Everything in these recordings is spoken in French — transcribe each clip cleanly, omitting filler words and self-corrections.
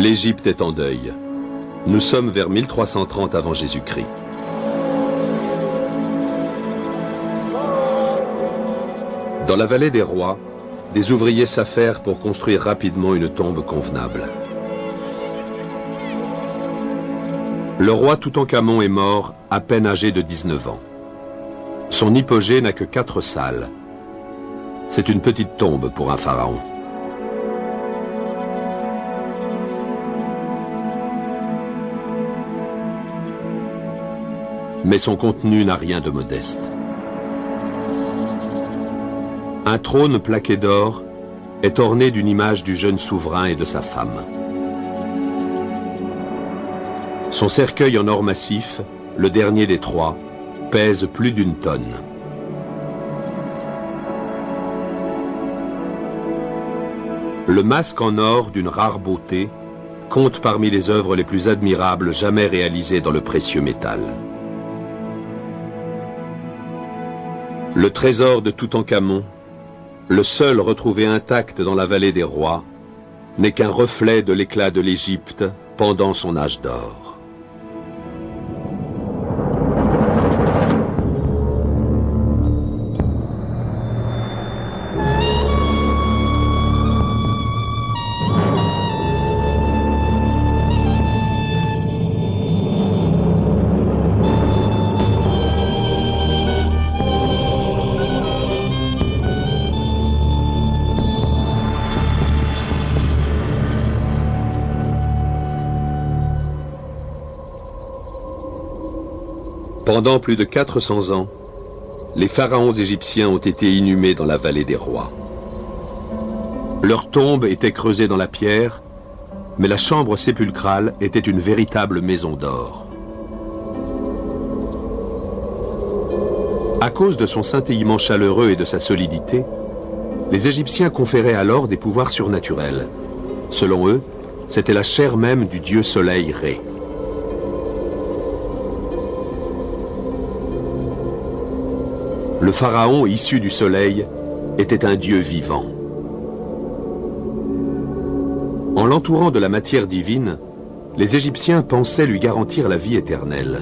L'Égypte est en deuil. Nous sommes vers 1330 avant Jésus-Christ. Dans la vallée des rois, des ouvriers s'affairent pour construire rapidement une tombe convenable. Le roi Toutankhamon est mort à peine âgé de 19 ans. Son hypogée n'a que 4 salles. C'est une petite tombe pour un pharaon. Mais son contenu n'a rien de modeste. Un trône plaqué d'or est orné d'une image du jeune souverain et de sa femme. Son cercueil en or massif, le dernier des 3, pèse plus d'1 tonne. Le masque en or d'une rare beauté compte parmi les œuvres les plus admirables jamais réalisées dans le précieux métal. Le trésor de Toutankhamon, le seul retrouvé intact dans la vallée des rois, n'est qu'un reflet de l'éclat de l'Égypte pendant son âge d'or. Pendant plus de 400 ans, les pharaons égyptiens ont été inhumés dans la vallée des rois. Leurs tombes étaient creusées dans la pierre, mais la chambre sépulcrale était une véritable maison d'or. À cause de son scintillement chaleureux et de sa solidité, les Égyptiens conféraient alors des pouvoirs surnaturels. Selon eux, c'était la chair même du dieu soleil Ré. Le pharaon issu du soleil était un dieu vivant. En l'entourant de la matière divine, les Égyptiens pensaient lui garantir la vie éternelle.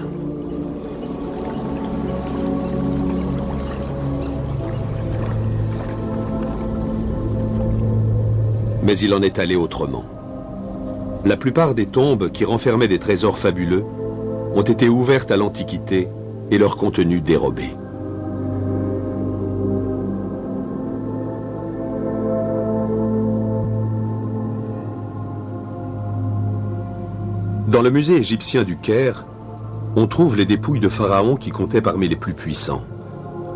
Mais il en est allé autrement. La plupart des tombes qui renfermaient des trésors fabuleux ont été ouvertes à l'Antiquité et leur contenu dérobé. Dans le musée égyptien du Caire, on trouve les dépouilles de pharaons qui comptaient parmi les plus puissants.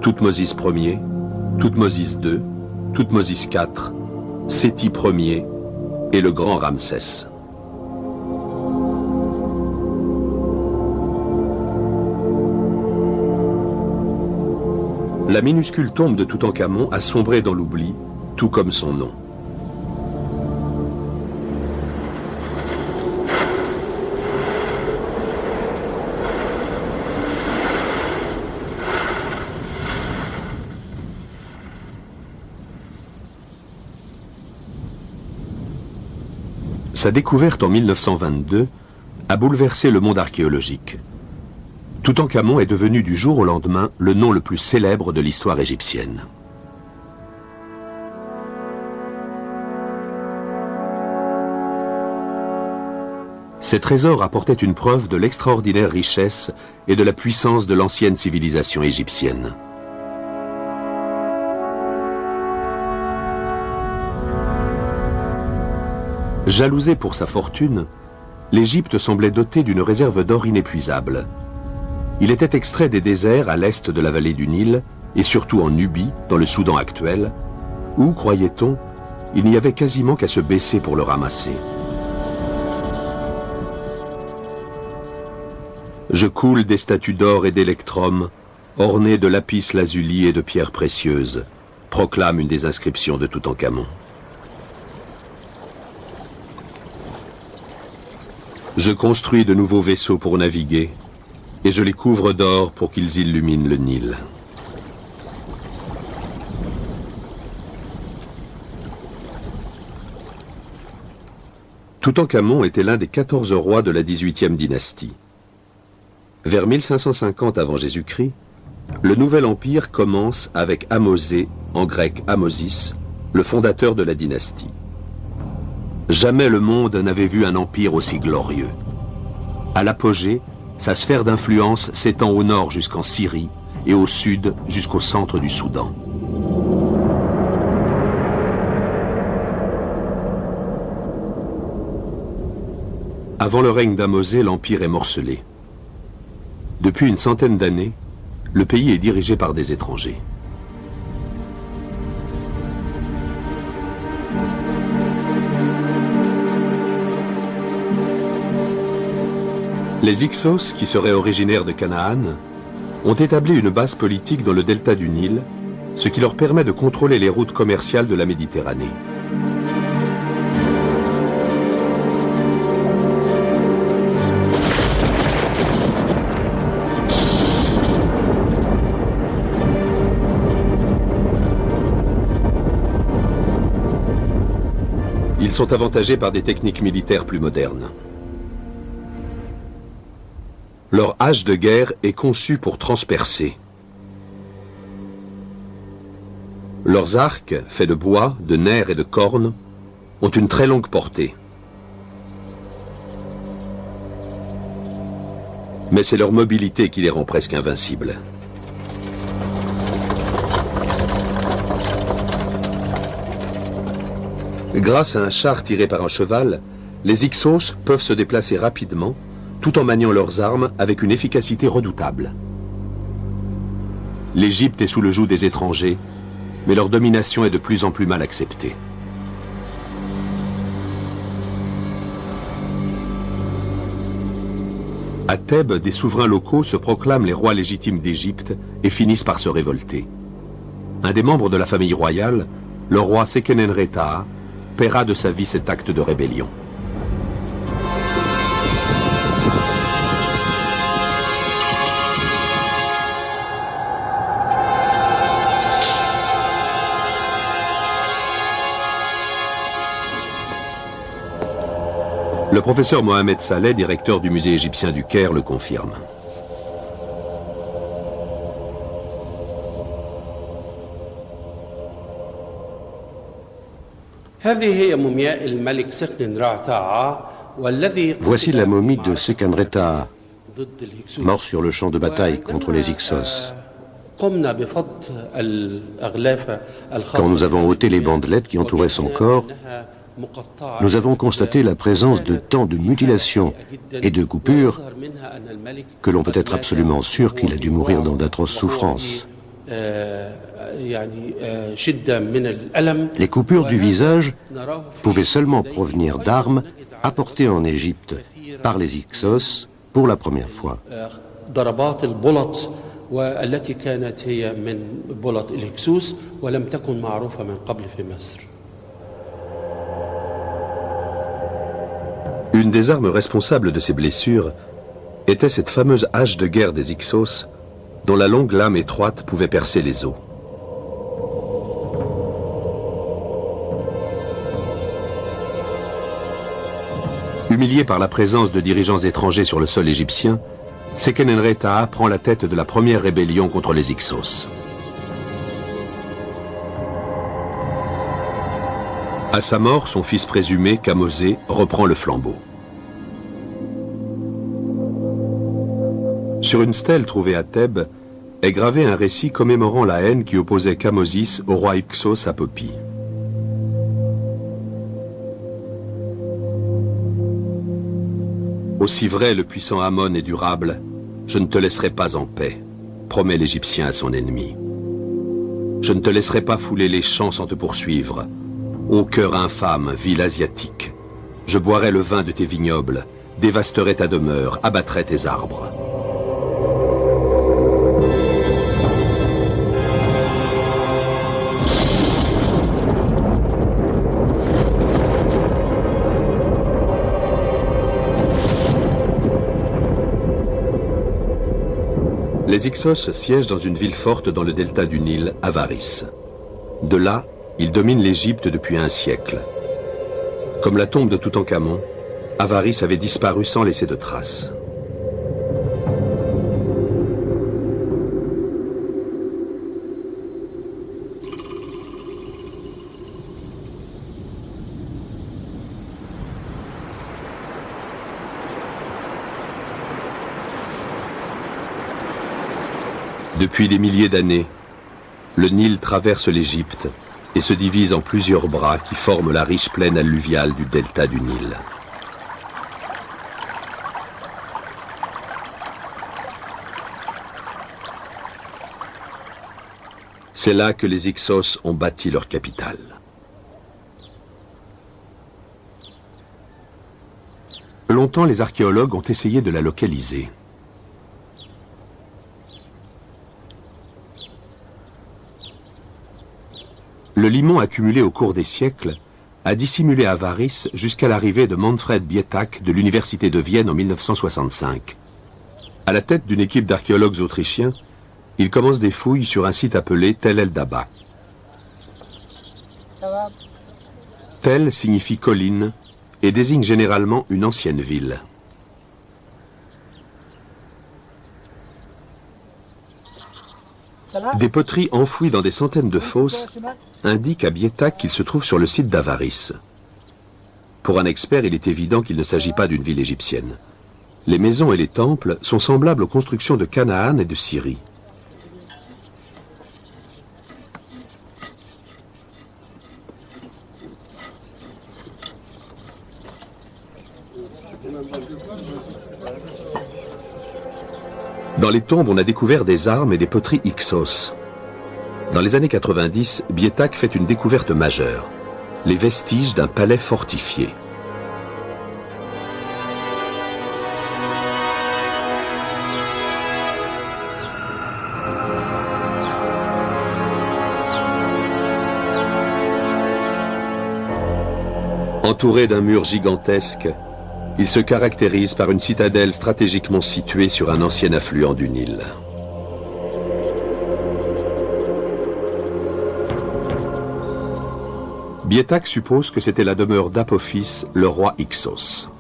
Thoutmosis Ier, Thoutmosis II, Thoutmosis IV, Séti Ier et le grand Ramsès. La minuscule tombe de Toutankhamon a sombré dans l'oubli, tout comme son nom. Sa découverte en 1922 a bouleversé le monde archéologique. Toutankhamon est devenu du jour au lendemain le nom le plus célèbre de l'histoire égyptienne. Ces trésors apportaient une preuve de l'extraordinaire richesse et de la puissance de l'ancienne civilisation égyptienne. Jalousé pour sa fortune, l'Égypte semblait dotée d'une réserve d'or inépuisable. Il était extrait des déserts à l'est de la vallée du Nil et surtout en Nubie, dans le Soudan actuel, où, croyait-on, il n'y avait quasiment qu'à se baisser pour le ramasser. Je coule des statues d'or et d'électrum, ornées de lapis lazuli et de pierres précieuses, proclame une des inscriptions de Toutankhamon. Je construis de nouveaux vaisseaux pour naviguer, et je les couvre d'or pour qu'ils illuminent le Nil. Toutankhamon était l'un des 14 rois de la 18e dynastie. Vers 1550 avant Jésus-Christ, le nouvel empire commence avec Ahmosé, en grec Ahmosis, le fondateur de la dynastie. Jamais le monde n'avait vu un empire aussi glorieux. À l'apogée, sa sphère d'influence s'étend au nord jusqu'en Syrie et au sud jusqu'au centre du Soudan. Avant le règne d'Ahmosé, l'empire est morcelé. Depuis une centaine d'années, le pays est dirigé par des étrangers. Les Hyksos, qui seraient originaires de Canaan, ont établi une base politique dans le delta du Nil, ce qui leur permet de contrôler les routes commerciales de la Méditerranée. Ils sont avantagés par des techniques militaires plus modernes. Leur hache de guerre est conçue pour transpercer. Leurs arcs, faits de bois, de nerfs et de cornes, ont une très longue portée. Mais c'est leur mobilité qui les rend presque invincibles. Grâce à un char tiré par un cheval, les Hyksos peuvent se déplacer rapidement, tout en maniant leurs armes avec une efficacité redoutable. L'Égypte est sous le joug des étrangers, mais leur domination est de plus en plus mal acceptée. À Thèbes, des souverains locaux se proclament les rois légitimes d'Égypte et finissent par se révolter. Un des membres de la famille royale, le roi Sekenenreta, paiera de sa vie cet acte de rébellion. Le professeur Mohamed Saleh, directeur du musée égyptien du Caire, le confirme. Voici la momie de Sekenreta, mort sur le champ de bataille contre les Hyksos. Quand nous avons ôté les bandelettes qui entouraient son corps, nous avons constaté la présence de tant de mutilations et de coupures que l'on peut être absolument sûr qu'il a dû mourir dans d'atroces souffrances. Les coupures du visage pouvaient seulement provenir d'armes apportées en Égypte par les Hyksos pour la première fois. Une des armes responsables de ces blessures était cette fameuse hache de guerre des Hyksos, dont la longue lame étroite pouvait percer les os. Humilié par la présence de dirigeants étrangers sur le sol égyptien, Sekenenreta prend la tête de la première rébellion contre les Hyksos. À sa mort, son fils présumé, Kamosé, reprend le flambeau. Sur une stèle trouvée à Thèbes est gravé un récit commémorant la haine qui opposait Kamosis au roi Hyksos Apopi. Aussi vrai le puissant Amon est durable, je ne te laisserai pas en paix, promet l'Égyptien à son ennemi. Je ne te laisserai pas fouler les champs sans te poursuivre. Ô cœur infâme, ville asiatique, je boirai le vin de tes vignobles, dévasterai ta demeure, abattrai tes arbres. Les Hyksos siègent dans une ville forte dans le delta du Nil, Avaris. De là, ils dominent l'Égypte depuis un siècle. Comme la tombe de Toutankhamon, Avaris avait disparu sans laisser de traces. Depuis des milliers d'années, le Nil traverse l'Égypte et se divise en plusieurs bras qui forment la riche plaine alluviale du delta du Nil. C'est là que les Hyksos ont bâti leur capitale. Longtemps, les archéologues ont essayé de la localiser. Le limon accumulé au cours des siècles a dissimulé Avaris jusqu'à l'arrivée de Manfred Bietak de l'Université de Vienne en 1965. À la tête d'une équipe d'archéologues autrichiens, il commence des fouilles sur un site appelé Tel el-Daba. Tel signifie colline et désigne généralement une ancienne ville. Des poteries enfouies dans des centaines de fosses indiquent à Bietak qu'il se trouve sur le site d'Avaris. Pour un expert, il est évident qu'il ne s'agit pas d'une ville égyptienne. Les maisons et les temples sont semblables aux constructions de Canaan et de Syrie. Dans les tombes, on a découvert des armes et des poteries Hyksos. Dans les années 90, Bietak fait une découverte majeure, les vestiges d'un palais fortifié. Entouré d'un mur gigantesque, il se caractérise par une citadelle stratégiquement située sur un ancien affluent du Nil. Bietak suppose que c'était la demeure d'Apophis, le roi Hyksos.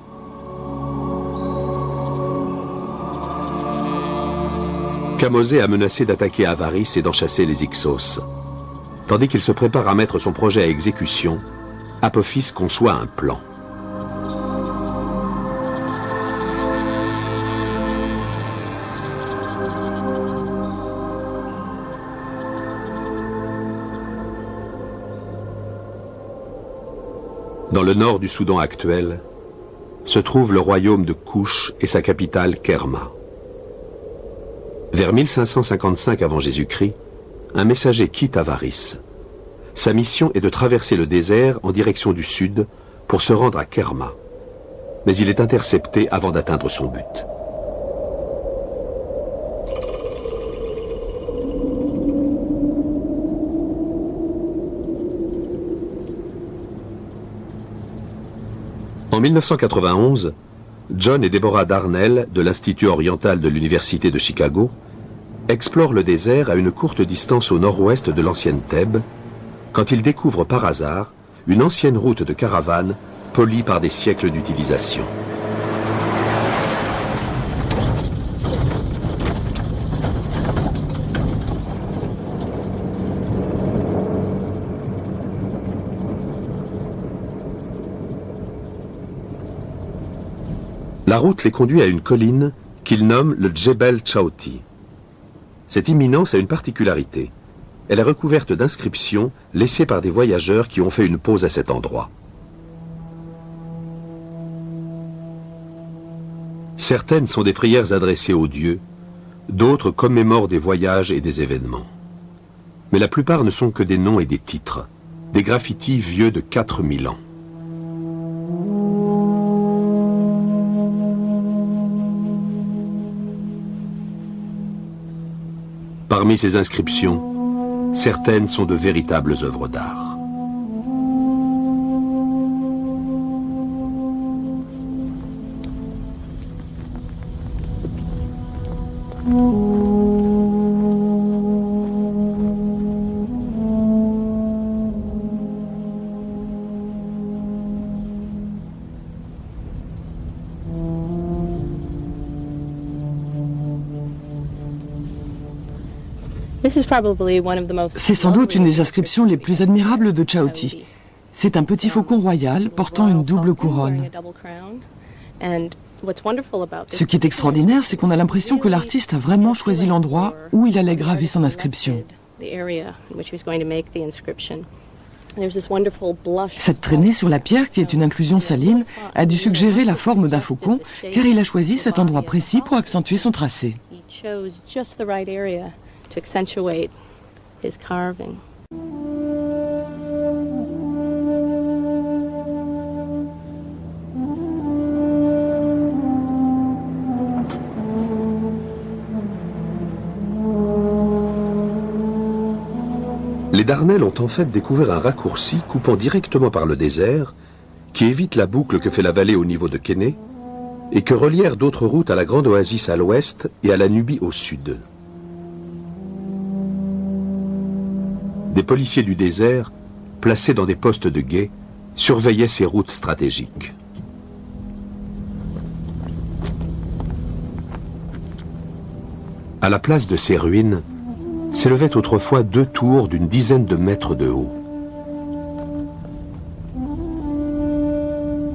Kamosé a menacé d'attaquer Avaris et d'en chasser les Hyksos. Tandis qu'il se prépare à mettre son projet à exécution, Apophis conçoit un plan. Dans le nord du Soudan actuel, se trouve le royaume de Kouch et sa capitale Kerma. Vers 1555 avant Jésus-Christ, un messager quitte Avaris. Sa mission est de traverser le désert en direction du sud pour se rendre à Kerma. Mais il est intercepté avant d'atteindre son but. En 1991, John et Deborah Darnell, de l'Institut oriental de l'Université de Chicago, explorent le désert à une courte distance au nord-ouest de l'ancienne Thèbes, quand ils découvrent par hasard une ancienne route de caravane polie par des siècles d'utilisation. La route les conduit à une colline qu'ils nomment le Djebel Chaouti. Cette imminence a une particularité. Elle est recouverte d'inscriptions laissées par des voyageurs qui ont fait une pause à cet endroit. Certaines sont des prières adressées aux dieux, d'autres commémorent des voyages et des événements. Mais la plupart ne sont que des noms et des titres, des graffitis vieux de 4000 ans. Parmi ces inscriptions, certaines sont de véritables œuvres d'art. C'est sans doute une des inscriptions les plus admirables de Chaoti. C'est un petit faucon royal portant une double couronne. Ce qui est extraordinaire, c'est qu'on a l'impression que l'artiste a vraiment choisi l'endroit où il allait graver son inscription. Cette traînée sur la pierre, qui est une inclusion saline, a dû suggérer la forme d'un faucon, car il a choisi cet endroit précis pour accentuer son tracé. Les Darnell ont en fait découvert un raccourci coupant directement par le désert qui évite la boucle que fait la vallée au niveau de Kéné et que relièrent d'autres routes à la grande oasis à l'ouest et à la Nubie au sud. Des policiers du désert, placés dans des postes de guet, surveillaient ces routes stratégiques. À la place de ces ruines, s'élevaient autrefois 2 tours d'une dizaine de mètres de haut.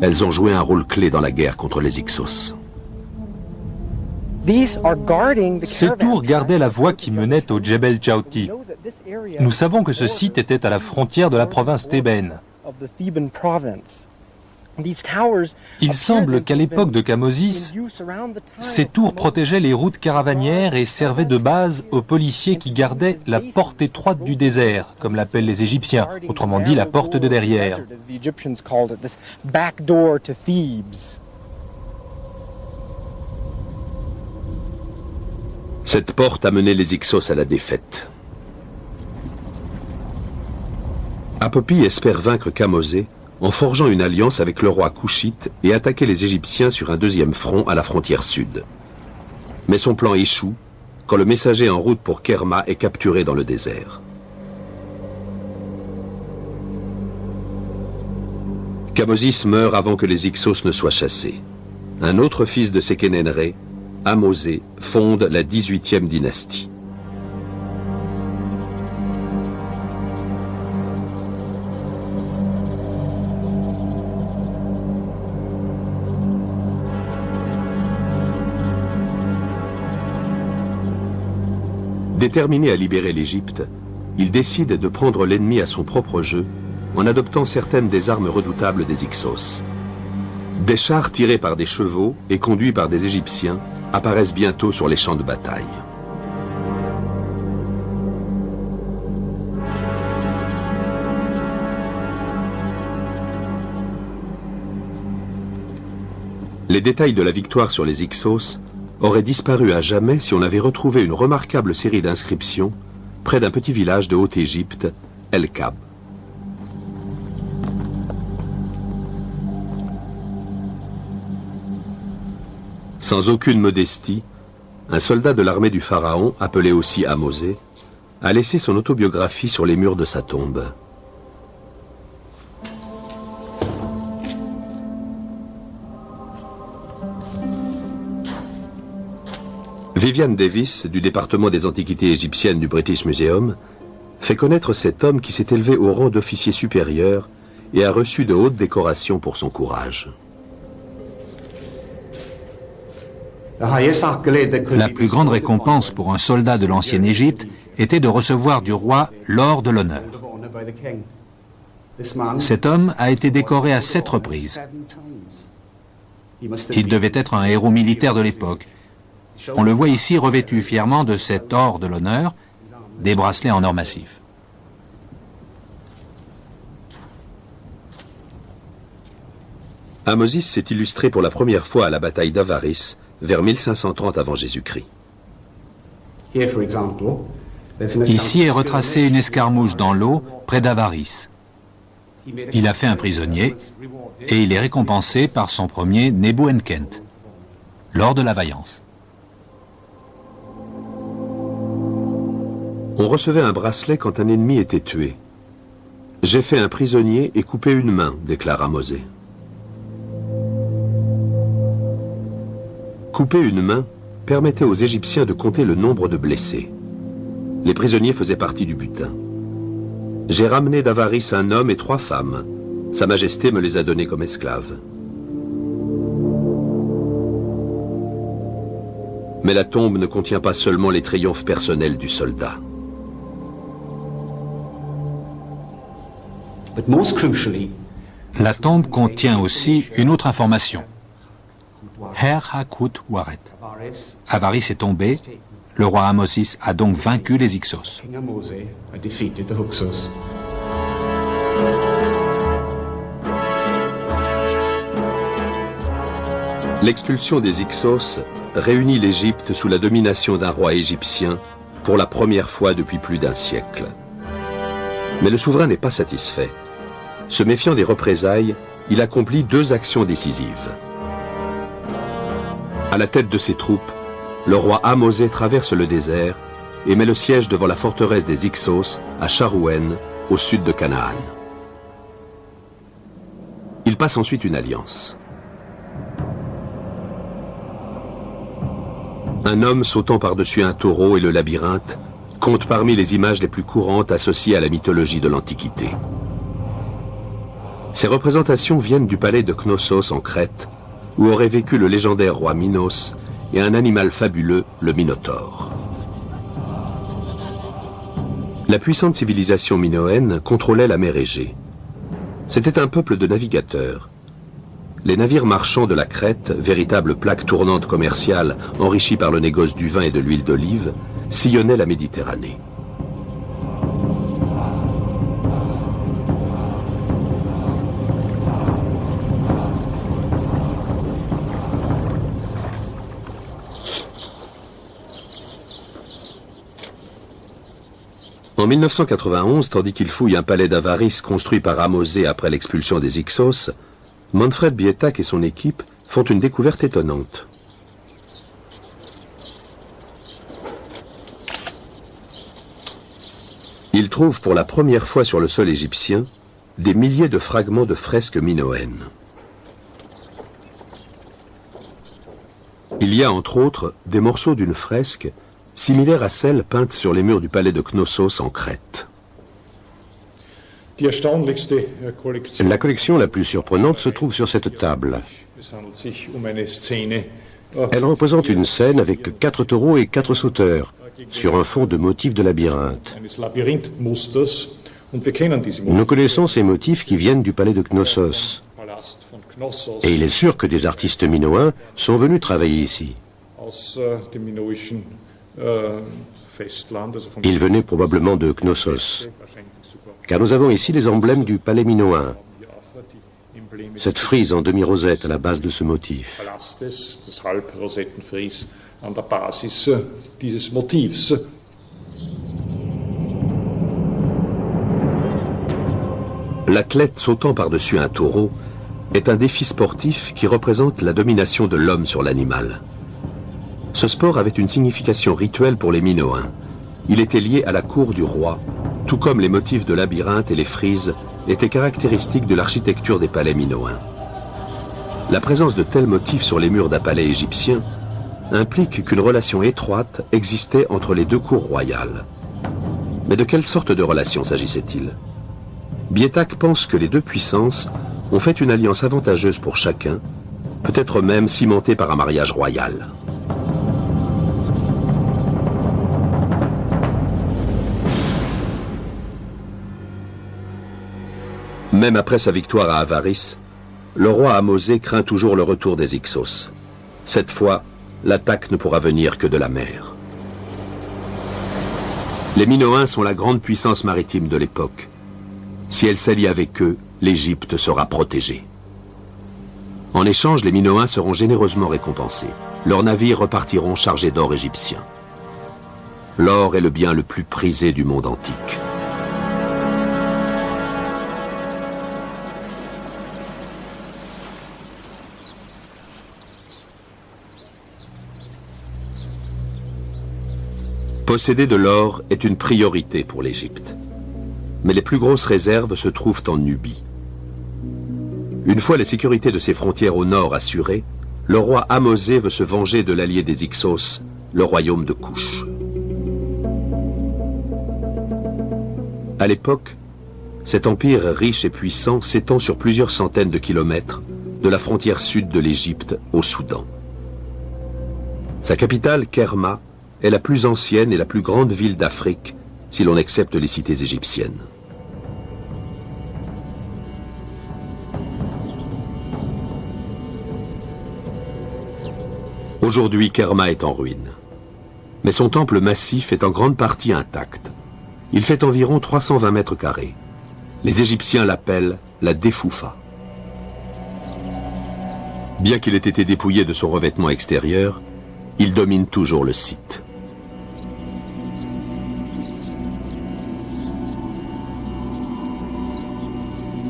Elles ont joué un rôle clé dans la guerre contre les Hyksos. Ces tours gardaient la voie qui menait au Djebel Chaoti. Nous savons que ce site était à la frontière de la province thébaine. Il semble qu'à l'époque de Kamosis, ces tours protégeaient les routes caravanières et servaient de base aux policiers qui gardaient la porte étroite du désert, comme l'appellent les Égyptiens, autrement dit la porte de derrière. Cette porte a mené les Hyksos à la défaite. Apopi espère vaincre Kamosé en forgeant une alliance avec le roi Couchite et attaquer les Égyptiens sur un deuxième front à la frontière sud. Mais son plan échoue quand le messager en route pour Kerma est capturé dans le désert. Kamosis meurt avant que les Hyksos ne soient chassés. Un autre fils de Sekenenré, Amosé, fonde la 18e dynastie. Déterminé à libérer l'Égypte, il décide de prendre l'ennemi à son propre jeu en adoptant certaines des armes redoutables des Hyksos. Des chars tirés par des chevaux et conduits par des Égyptiens apparaissent bientôt sur les champs de bataille. Les détails de la victoire sur les Hyksos auraient disparu à jamais si on avait retrouvé une remarquable série d'inscriptions près d'un petit village de Haute-Égypte, El Kab. Sans aucune modestie, un soldat de l'armée du pharaon, appelé aussi Amosé, a laissé son autobiographie sur les murs de sa tombe. Viviane Davis, du département des antiquités égyptiennes du British Museum, fait connaître cet homme qui s'est élevé au rang d'officier supérieur et a reçu de hautes décorations pour son courage. La plus grande récompense pour un soldat de l'ancienne Égypte était de recevoir du roi l'or de l'honneur. Cet homme a été décoré à 7 reprises. Il devait être un héros militaire de l'époque. On le voit ici revêtu fièrement de cet or de l'honneur, des bracelets en or massif. Amosis s'est illustré pour la première fois à la bataille d'Avaris, vers 1530 avant Jésus-Christ. Ici est retracée une escarmouche dans l'eau près d'Avaris. Il a fait un prisonnier et il est récompensé par son premier Nebu-Enkent, lors de la vaillance. On recevait un bracelet quand un ennemi était tué. « J'ai fait un prisonnier et coupé une main », déclara Amosé. Couper une main permettait aux Égyptiens de compter le nombre de blessés. Les prisonniers faisaient partie du butin. J'ai ramené d'Avaris un homme et 3 femmes. Sa Majesté me les a donnés comme esclaves. Mais la tombe ne contient pas seulement les triomphes personnels du soldat. La tombe contient aussi une autre information. Her Hakut Waret. Avaris est tombé, le roi Ahmosis a donc vaincu les Hyksos. L'expulsion des Hyksos réunit l'Égypte sous la domination d'un roi égyptien pour la première fois depuis plus d'1 siècle. Mais le souverain n'est pas satisfait. Se méfiant des représailles, il accomplit 2 actions décisives. À la tête de ses troupes, le roi Ahmosé traverse le désert et met le siège devant la forteresse des Hyksos à Sharouen, au sud de Canaan. Il passe ensuite une alliance. Un homme sautant par-dessus un taureau et le labyrinthe compte parmi les images les plus courantes associées à la mythologie de l'Antiquité. Ces représentations viennent du palais de Knossos en Crète, où aurait vécu le légendaire roi Minos et un animal fabuleux, le Minotaure. La puissante civilisation minoenne contrôlait la mer Égée. C'était un peuple de navigateurs. Les navires marchands de la Crète, véritable plaque tournante commerciale enrichie par le négoce du vin et de l'huile d'olive, sillonnaient la Méditerranée. En 1991, tandis qu'il fouille un palais d'Avaris construit par Ahmosé après l'expulsion des Hyksos, Manfred Bietak et son équipe font une découverte étonnante. Ils trouvent pour la première fois sur le sol égyptien des milliers de fragments de fresques minoennes. Il y a entre autres des morceaux d'une fresque similaire à celle peinte sur les murs du palais de Knossos en Crète. La collection la plus surprenante se trouve sur cette table. Elle représente une scène avec 4 taureaux et 4 sauteurs, sur un fond de motifs de labyrinthe. Nous connaissons ces motifs qui viennent du palais de Knossos. Et il est sûr que des artistes minoens sont venus travailler ici. Ils venaient probablement de Knossos, car nous avons ici les emblèmes du palais minoen. Cette frise en demi-rosette à la base de ce motif. L'athlète sautant par-dessus un taureau est un défi sportif qui représente la domination de l'homme sur l'animal. Ce sport avait une signification rituelle pour les Minoens. Il était lié à la cour du roi, tout comme les motifs de labyrinthe et les frises étaient caractéristiques de l'architecture des palais minoens. La présence de tels motifs sur les murs d'un palais égyptien implique qu'une relation étroite existait entre les 2 cours royales. Mais de quelle sorte de relation s'agissait-il? Bietak pense que les 2 puissances ont fait une alliance avantageuse pour chacun, peut-être même cimentée par un mariage royal. Même après sa victoire à Avaris, le roi Ahmosé craint toujours le retour des Hyksos. Cette fois, l'attaque ne pourra venir que de la mer. Les Minoens sont la grande puissance maritime de l'époque. Si elle s'allie avec eux, l'Égypte sera protégée. En échange, les Minoens seront généreusement récompensés. Leurs navires repartiront chargés d'or égyptien. L'or est le bien le plus prisé du monde antique. Posséder de l'or est une priorité pour l'Égypte. Mais les plus grosses réserves se trouvent en Nubie. Une fois la sécurité de ses frontières au nord assurée, le roi Ahmosé veut se venger de l'allié des Hyksos, le royaume de Couche. À l'époque, cet empire riche et puissant s'étend sur plusieurs centaines de kilomètres de la frontière sud de l'Égypte au Soudan. Sa capitale, Kerma, est la plus ancienne et la plus grande ville d'Afrique, si l'on accepte les cités égyptiennes. Aujourd'hui, Kerma est en ruine. Mais son temple massif est en grande partie intact. Il fait environ 320 mètres carrés. Les Égyptiens l'appellent la Defoufa. Bien qu'il ait été dépouillé de son revêtement extérieur, il domine toujours le site.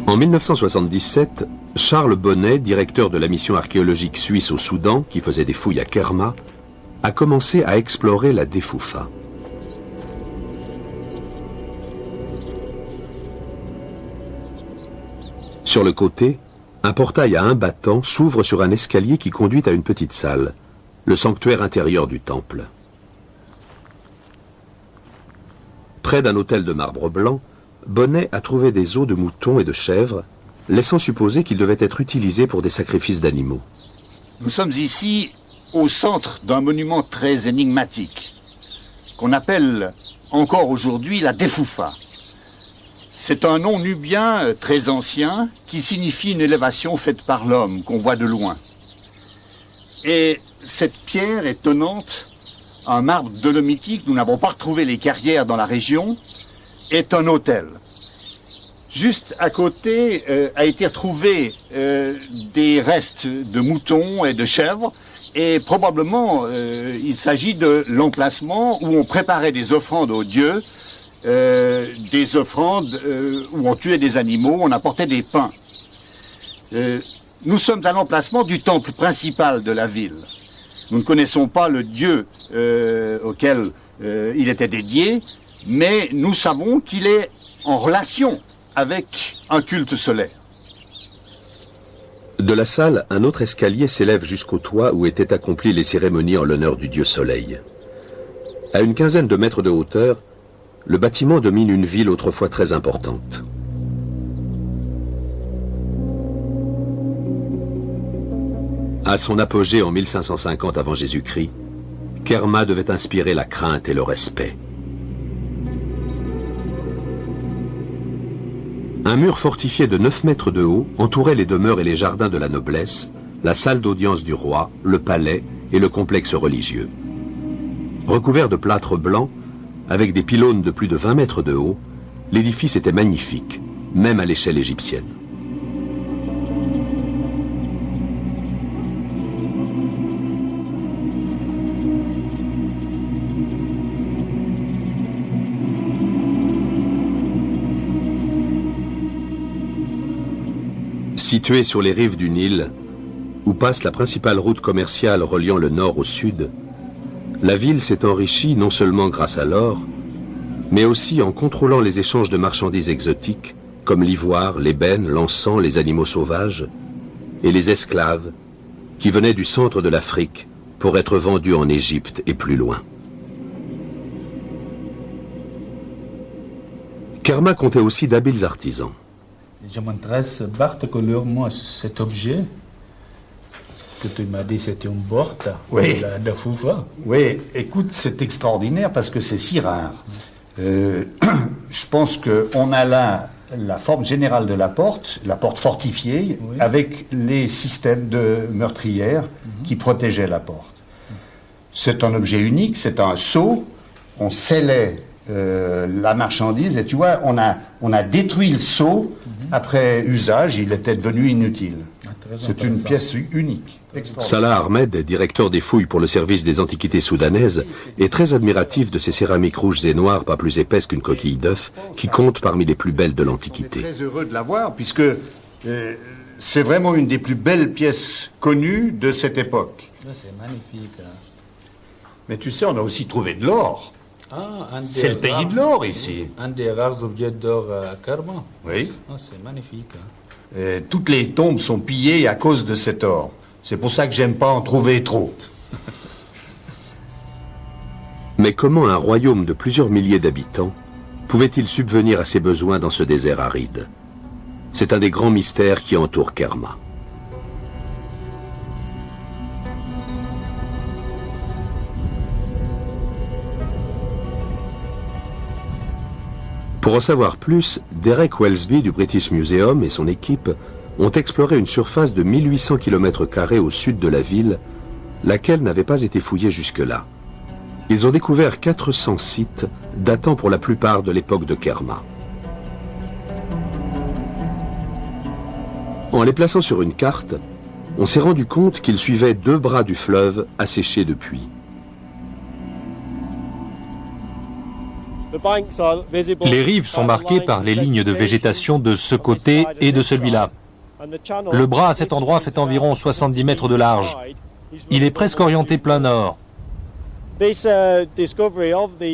En 1977, Charles Bonnet, directeur de la mission archéologique suisse au Soudan, qui faisait des fouilles à Kerma, a commencé à explorer la Defoufa. Sur le côté, un portail à un battant s'ouvre sur un escalier qui conduit à une petite salle, le sanctuaire intérieur du temple. Près d'un autel de marbre blanc, Bonnet a trouvé des os de moutons et de chèvres, laissant supposer qu'ils devaient être utilisés pour des sacrifices d'animaux. Nous sommes ici au centre d'un monument très énigmatique, qu'on appelle encore aujourd'hui la Defoufa. C'est un nom nubien très ancien qui signifie une élévation faite par l'homme, qu'on voit de loin. Et cette pierre étonnante, un marbre dolomitique, nous n'avons pas retrouvé les carrières dans la région, est un autel. Juste à côté a été retrouvé des restes de moutons et de chèvres, et probablement il s'agit de l'emplacement où on préparait des offrandes aux dieux, des offrandes où on tuait des animaux, on apportait des pains. Nous sommes à l'emplacement du temple principal de la ville. Nous ne connaissons pas le dieu auquel il était dédié, mais nous savons qu'il est en relation avec un culte solaire. De la salle, un autre escalier s'élève jusqu'au toit où étaient accomplies les cérémonies en l'honneur du dieu Soleil. À une quinzaine de mètres de hauteur, le bâtiment domine une ville autrefois très importante. À son apogée en 1550 avant Jésus-Christ, Kerma devait inspirer la crainte et le respect. Un mur fortifié de 9 mètres de haut entourait les demeures et les jardins de la noblesse, la salle d'audience du roi, le palais et le complexe religieux. Recouvert de plâtre blanc, avec des pylônes de plus de 20 mètres de haut, l'édifice était magnifique, même à l'échelle égyptienne. Située sur les rives du Nil, où passe la principale route commerciale reliant le nord au sud, la ville s'est enrichie non seulement grâce à l'or, mais aussi en contrôlant les échanges de marchandises exotiques, comme l'ivoire, l'ébène, l'encens, les animaux sauvages, et les esclaves, qui venaient du centre de l'Afrique pour être vendus en Égypte et plus loin. Kerma comptait aussi d'habiles artisans. Je m'intéresse particulièrement à cet objet que tu m'as dit, c'était une porte de Defoufa. Oui, écoute, c'est extraordinaire parce que c'est si rare. Je pense qu'on a là la forme générale de la porte fortifiée, avec les systèmes de meurtrières qui protégeaient la porte. C'est un objet unique, c'est un sceau, on scellait la marchandise, et tu vois, on a détruit le sceau après usage, il était devenu inutile. C'est une pièce unique. Salah Ahmed, directeur des fouilles pour le service des antiquités soudanaises, est très admiratif de ces céramiques rouges et noires, pas plus épaisses qu'une coquille d'œuf, qui comptent parmi les plus belles de l'Antiquité. Je suis très heureux de la voir, puisque c'est vraiment une des plus belles pièces connues de cette époque. C'est magnifique. Hein. Mais tu sais, on a aussi trouvé de l'or. C'est le pays de l'or ici. Un des rares objets d'or à Kerma. Oui. C'est magnifique. Toutes les tombes sont pillées à cause de cet or. C'est pour ça que j'aime pas en trouver trop. Mais comment un royaume de plusieurs milliers d'habitants Pouvait-il subvenir à ses besoins dans ce désert aride? C'est un des grands mystères qui entourent Kerma. Pour en savoir plus, Derek Welsby du British Museum et son équipe ont exploré une surface de 1800 km² au sud de la ville, laquelle n'avait pas été fouillée jusque-là. Ils ont découvert 400 sites datant pour la plupart de l'époque de Kerma. En les plaçant sur une carte, on s'est rendu compte qu'ils suivaient 2 bras du fleuve asséchés depuis. Les rives sont marquées par les lignes de végétation de ce côté et de celui-là. Le bras à cet endroit fait environ 70 mètres de large. Il est presque orienté plein nord.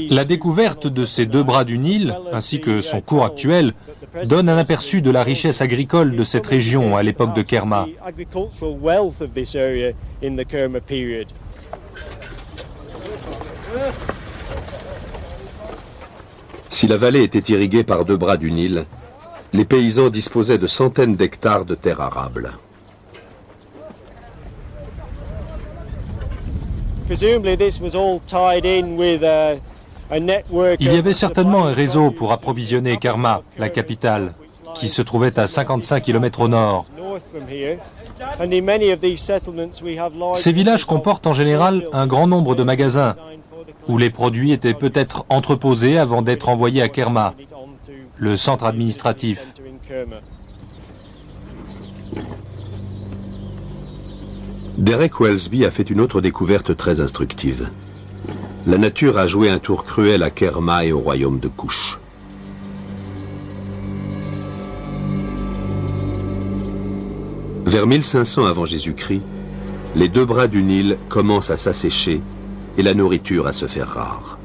La découverte de ces 2 bras du Nil, ainsi que son cours actuel, donne un aperçu de la richesse agricole de cette région à l'époque de Kerma. Si la vallée était irriguée par 2 bras du Nil, les paysans disposaient de centaines d'hectares de terres arables. Il y avait certainement un réseau pour approvisionner Kerma, la capitale, qui se trouvait à 55 km au nord. Ces villages comportent en général un grand nombre de magasins, où les produits étaient peut-être entreposés avant d'être envoyés à Kerma, le centre administratif. Derek Welsby a fait une autre découverte très instructive. La nature a joué un tour cruel à Kerma et au royaume de Kush. Vers 1500 avant Jésus-Christ, les 2 bras du Nil commencent à s'assécher et la nourriture à se faire rare.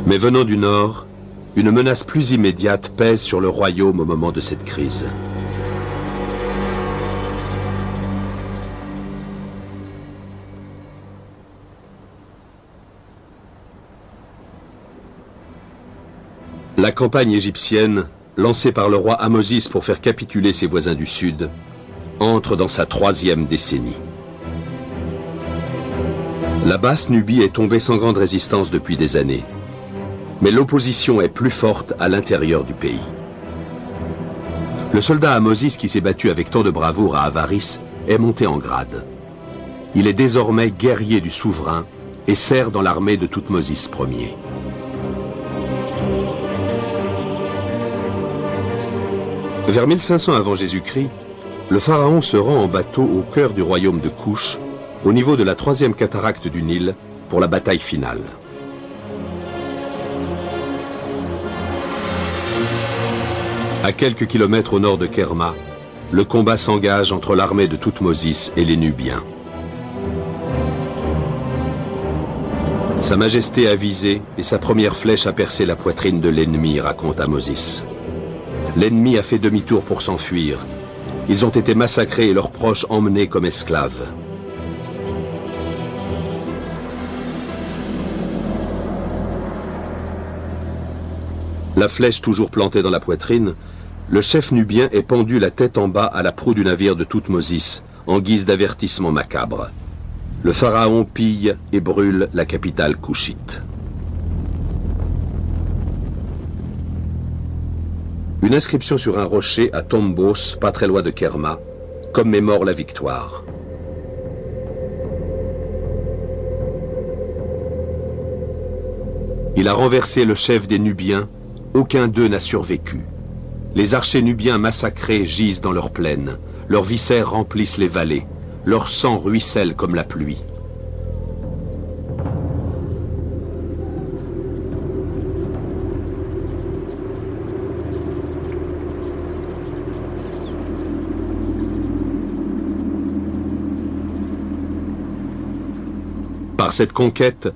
Mais venant du nord, une menace plus immédiate pèse sur le royaume au moment de cette crise. La campagne égyptienne, lancée par le roi Ahmosis pour faire capituler ses voisins du sud, entre dans sa 3e décennie. La basse Nubie est tombée sans grande résistance depuis des années, mais l'opposition est plus forte à l'intérieur du pays. Le soldat Ahmosis qui s'est battu avec tant de bravoure à Avaris est monté en grade. Il est désormais guerrier du souverain et sert dans l'armée de Thoutmosis Ier. Vers 1500 avant Jésus-Christ, le pharaon se rend en bateau au cœur du royaume de Kush, au niveau de la 3e cataracte du Nil, pour la bataille finale. À quelques kilomètres au nord de Kerma, le combat s'engage entre l'armée de Thoutmosis et les Nubiens. Sa Majesté a visé et sa première flèche a percé la poitrine de l'ennemi, raconte Ahmosis. L'ennemi a fait demi-tour pour s'enfuir. Ils ont été massacrés et leurs proches emmenés comme esclaves. La flèche toujours plantée dans la poitrine, le chef nubien est pendu la tête en bas à la proue du navire de Thoutmosis, en guise d'avertissement macabre. Le pharaon pille et brûle la capitale couchite. Une inscription sur un rocher à Tombos, pas très loin de Kerma, commémore la victoire. Il a renversé le chef des Nubiens, aucun d'eux n'a survécu. Les archers nubiens massacrés gisent dans leurs plaines, leurs viscères remplissent les vallées, leur sang ruisselle comme la pluie. Par cette conquête,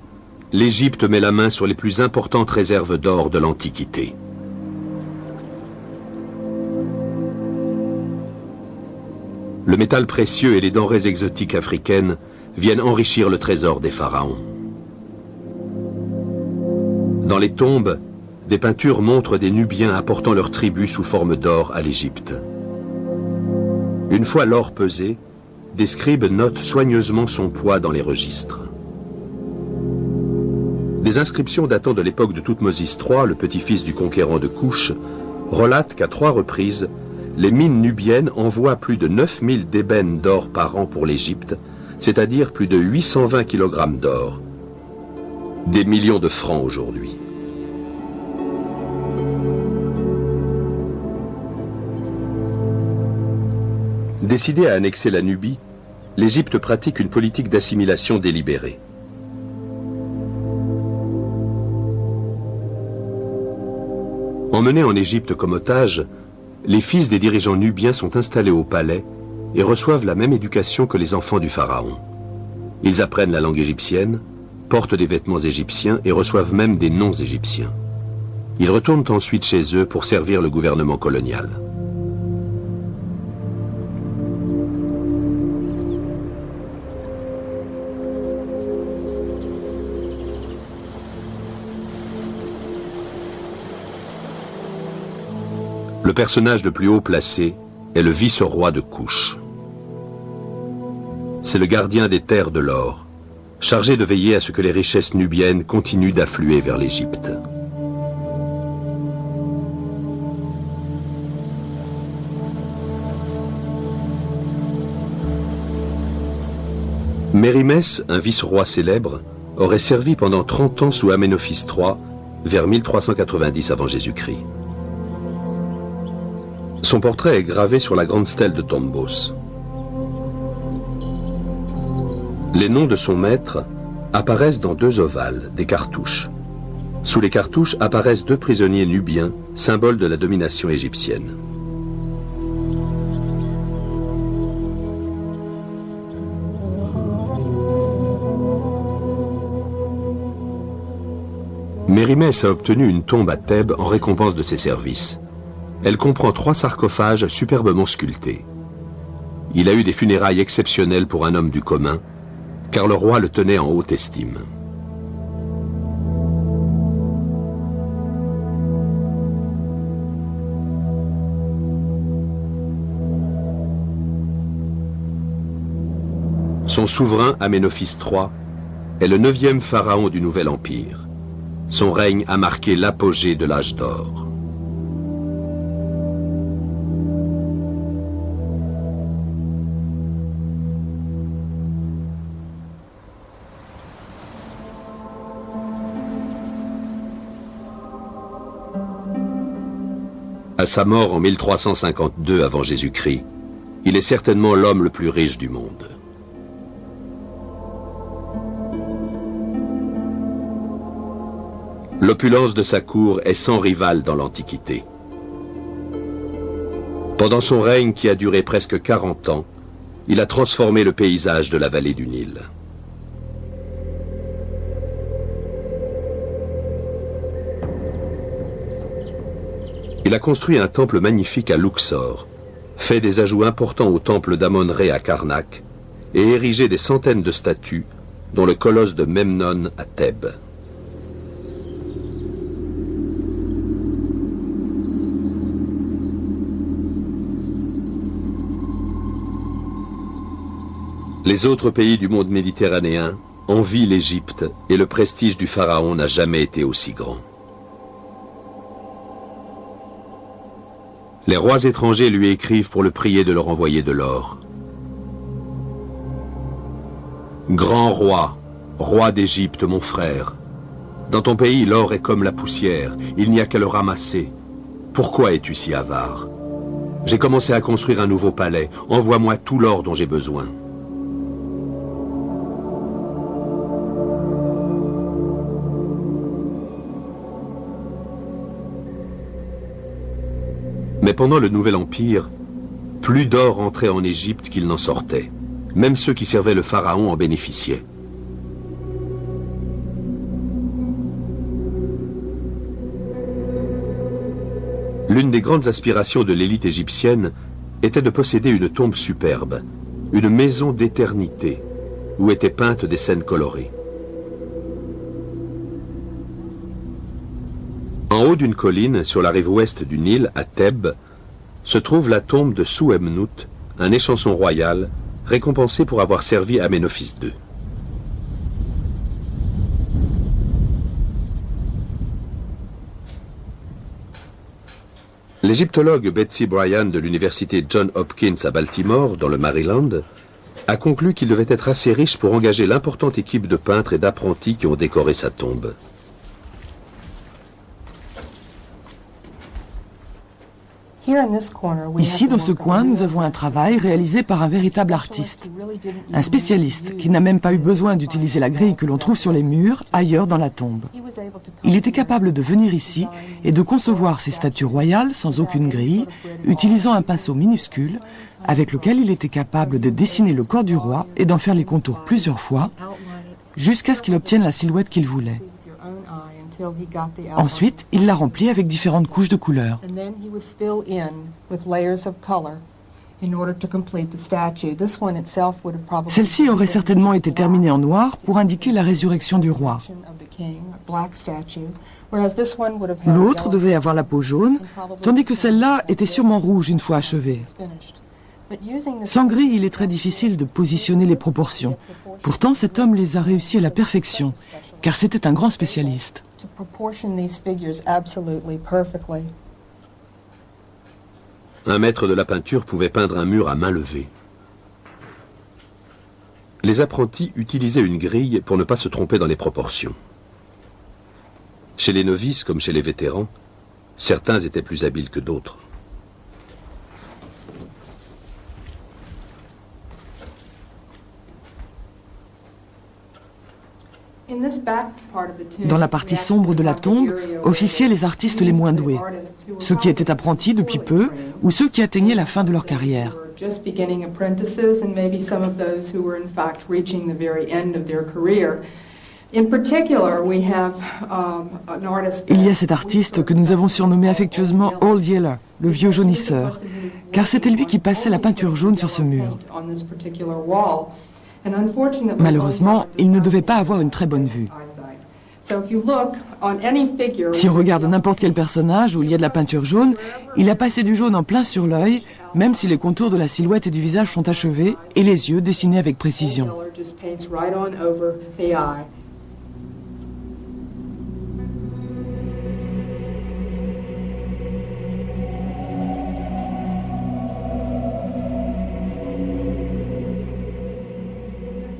l'Égypte met la main sur les plus importantes réserves d'or de l'Antiquité. Le métal précieux et les denrées exotiques africaines viennent enrichir le trésor des pharaons. Dans les tombes, des peintures montrent des Nubiens apportant leur tribut sous forme d'or à l'Égypte. Une fois l'or pesé, des scribes notent soigneusement son poids dans les registres. Des inscriptions datant de l'époque de Thoutmôsis III, le petit-fils du conquérant de Couche, relatent qu'à 3 reprises, les mines nubiennes envoient plus de 9000 d'ébène d'or par an pour l'Égypte, c'est-à-dire plus de 820 kg d'or. Des millions de francs aujourd'hui. Décidée à annexer la Nubie, l'Égypte pratique une politique d'assimilation délibérée. Emmenés en Égypte comme otages, les fils des dirigeants nubiens sont installés au palais et reçoivent la même éducation que les enfants du pharaon. Ils apprennent la langue égyptienne, portent des vêtements égyptiens et reçoivent même des noms égyptiens. Ils retournent ensuite chez eux pour servir le gouvernement colonial. Le personnage le plus haut placé est le vice-roi de Couche. C'est le gardien des terres de l'or, chargé de veiller à ce que les richesses nubiennes continuent d'affluer vers l'Égypte. Mérimès, un vice-roi célèbre, aurait servi pendant 30 ans sous Aménophis III, vers 1390 avant Jésus-Christ. Son portrait est gravé sur la grande stèle de Tombos. Les noms de son maître apparaissent dans 2 ovales, des cartouches. Sous les cartouches apparaissent 2 prisonniers nubiens, symboles de la domination égyptienne. Mérimès a obtenu une tombe à Thèbes en récompense de ses services. Elle comprend 3 sarcophages superbement sculptés. Il a eu des funérailles exceptionnelles pour un homme du commun, car le roi le tenait en haute estime. Son souverain, Aménophis III, est le 9e pharaon du Nouvel Empire. Son règne a marqué l'apogée de l'âge d'or. À sa mort en 1352 avant Jésus-Christ, il est certainement l'homme le plus riche du monde. L'opulence de sa cour est sans rival dans l'Antiquité. Pendant son règne qui a duré presque 40 ans, il a transformé le paysage de la vallée du Nil. Il a construit un temple magnifique à Luxor, fait des ajouts importants au temple d'Amon-Ré à Karnak et érigé des centaines de statues, dont le colosse de Memnon à Thèbes. Les autres pays du monde méditerranéen envient l'Égypte et le prestige du pharaon n'a jamais été aussi grand. Les rois étrangers lui écrivent pour le prier de leur envoyer de l'or. Grand roi, roi d'Égypte, mon frère, dans ton pays l'or est comme la poussière, il n'y a qu'à le ramasser. Pourquoi es-tu si avare? J'ai commencé à construire un nouveau palais, envoie-moi tout l'or dont j'ai besoin. Mais pendant le Nouvel Empire, plus d'or entrait en Égypte qu'il n'en sortait. Même ceux qui servaient le pharaon en bénéficiaient. L'une des grandes aspirations de l'élite égyptienne était de posséder une tombe superbe, une maison d'éternité, où étaient peintes des scènes colorées. En haut d'une colline, sur la rive ouest du Nil, à Thèbes, se trouve la tombe de Souemnout, un échanson royal, récompensé pour avoir servi Amenophis II. L'égyptologue Betsy Bryan de l'université Johns Hopkins à Baltimore, dans le Maryland, a conclu qu'il devait être assez riche pour engager l'importante équipe de peintres et d'apprentis qui ont décoré sa tombe. Ici, dans ce coin, nous avons un travail réalisé par un véritable artiste, un spécialiste qui n'a même pas eu besoin d'utiliser la grille que l'on trouve sur les murs ailleurs dans la tombe. Il était capable de venir ici et de concevoir ces statues royales sans aucune grille, utilisant un pinceau minuscule avec lequel il était capable de dessiner le corps du roi et d'en faire les contours plusieurs fois, jusqu'à ce qu'il obtienne la silhouette qu'il voulait. Ensuite, il l'a remplie avec différentes couches de couleurs. Celle-ci aurait certainement été terminée en noir pour indiquer la résurrection du roi. L'autre devait avoir la peau jaune, tandis que celle-là était sûrement rouge une fois achevée. Sans grille, il est très difficile de positionner les proportions. Pourtant, cet homme les a réussi à la perfection, car c'était un grand spécialiste. Un maître de la peinture pouvait peindre un mur à main levée. Les apprentis utilisaient une grille pour ne pas se tromper dans les proportions. Chez les novices comme chez les vétérans, certains étaient plus habiles que d'autres. Dans la partie sombre de la tombe, officiaient les artistes les moins doués, ceux qui étaient apprentis depuis peu ou ceux qui atteignaient la fin de leur carrière. Il y a cet artiste que nous avons surnommé affectueusement Old Yeller, le vieux jaunisseur, car c'était lui qui passait la peinture jaune sur ce mur. Malheureusement, il ne devait pas avoir une très bonne vue. Si on regarde n'importe quel personnage où il y a de la peinture jaune, il a passé du jaune en plein sur l'œil, même si les contours de la silhouette et du visage sont achevés et les yeux dessinés avec précision.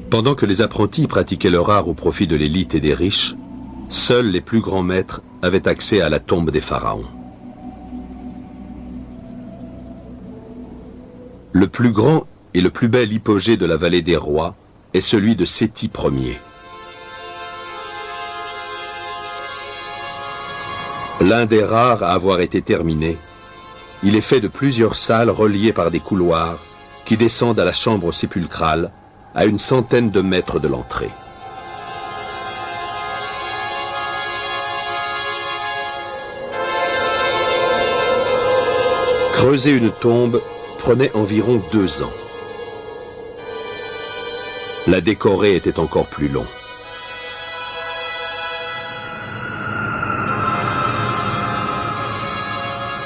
Pendant que les apprentis pratiquaient leur art au profit de l'élite et des riches, seuls les plus grands maîtres avaient accès à la tombe des pharaons. Le plus grand et le plus bel hypogée de la vallée des rois est celui de Séti Ier. L'un des rares à avoir été terminé, il est fait de plusieurs salles reliées par des couloirs qui descendent à la chambre sépulcrale, à une centaine de mètres de l'entrée. Creuser une tombe prenait environ 2 ans. La décorer était encore plus long.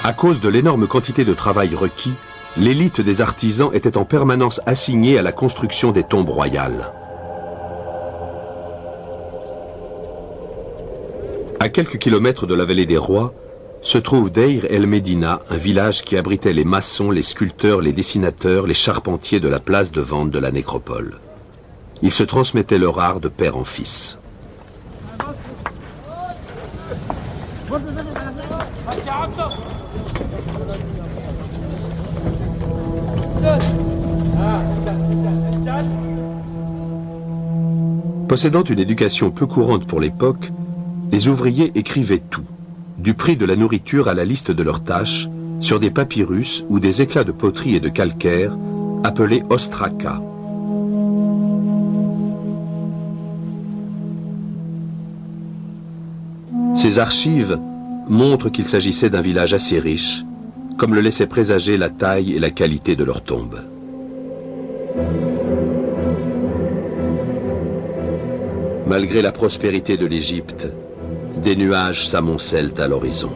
À cause de l'énorme quantité de travail requis, l'élite des artisans était en permanence assignée à la construction des tombes royales. À quelques kilomètres de la vallée des rois, se trouve Deir el Medina, un village qui abritait les maçons, les sculpteurs, les dessinateurs, les charpentiers de la place de vente de la nécropole. Ils se transmettaient leur art de père en fils. Possédant une éducation peu courante pour l'époque, les ouvriers écrivaient tout, du prix de la nourriture à la liste de leurs tâches, sur des papyrus ou des éclats de poterie et de calcaire, appelés ostraka. Ces archives montrent qu'il s'agissait d'un village assez riche, comme le laissait présager la taille et la qualité de leurs tombes. Malgré la prospérité de l'Égypte, des nuages s'amoncellent à l'horizon.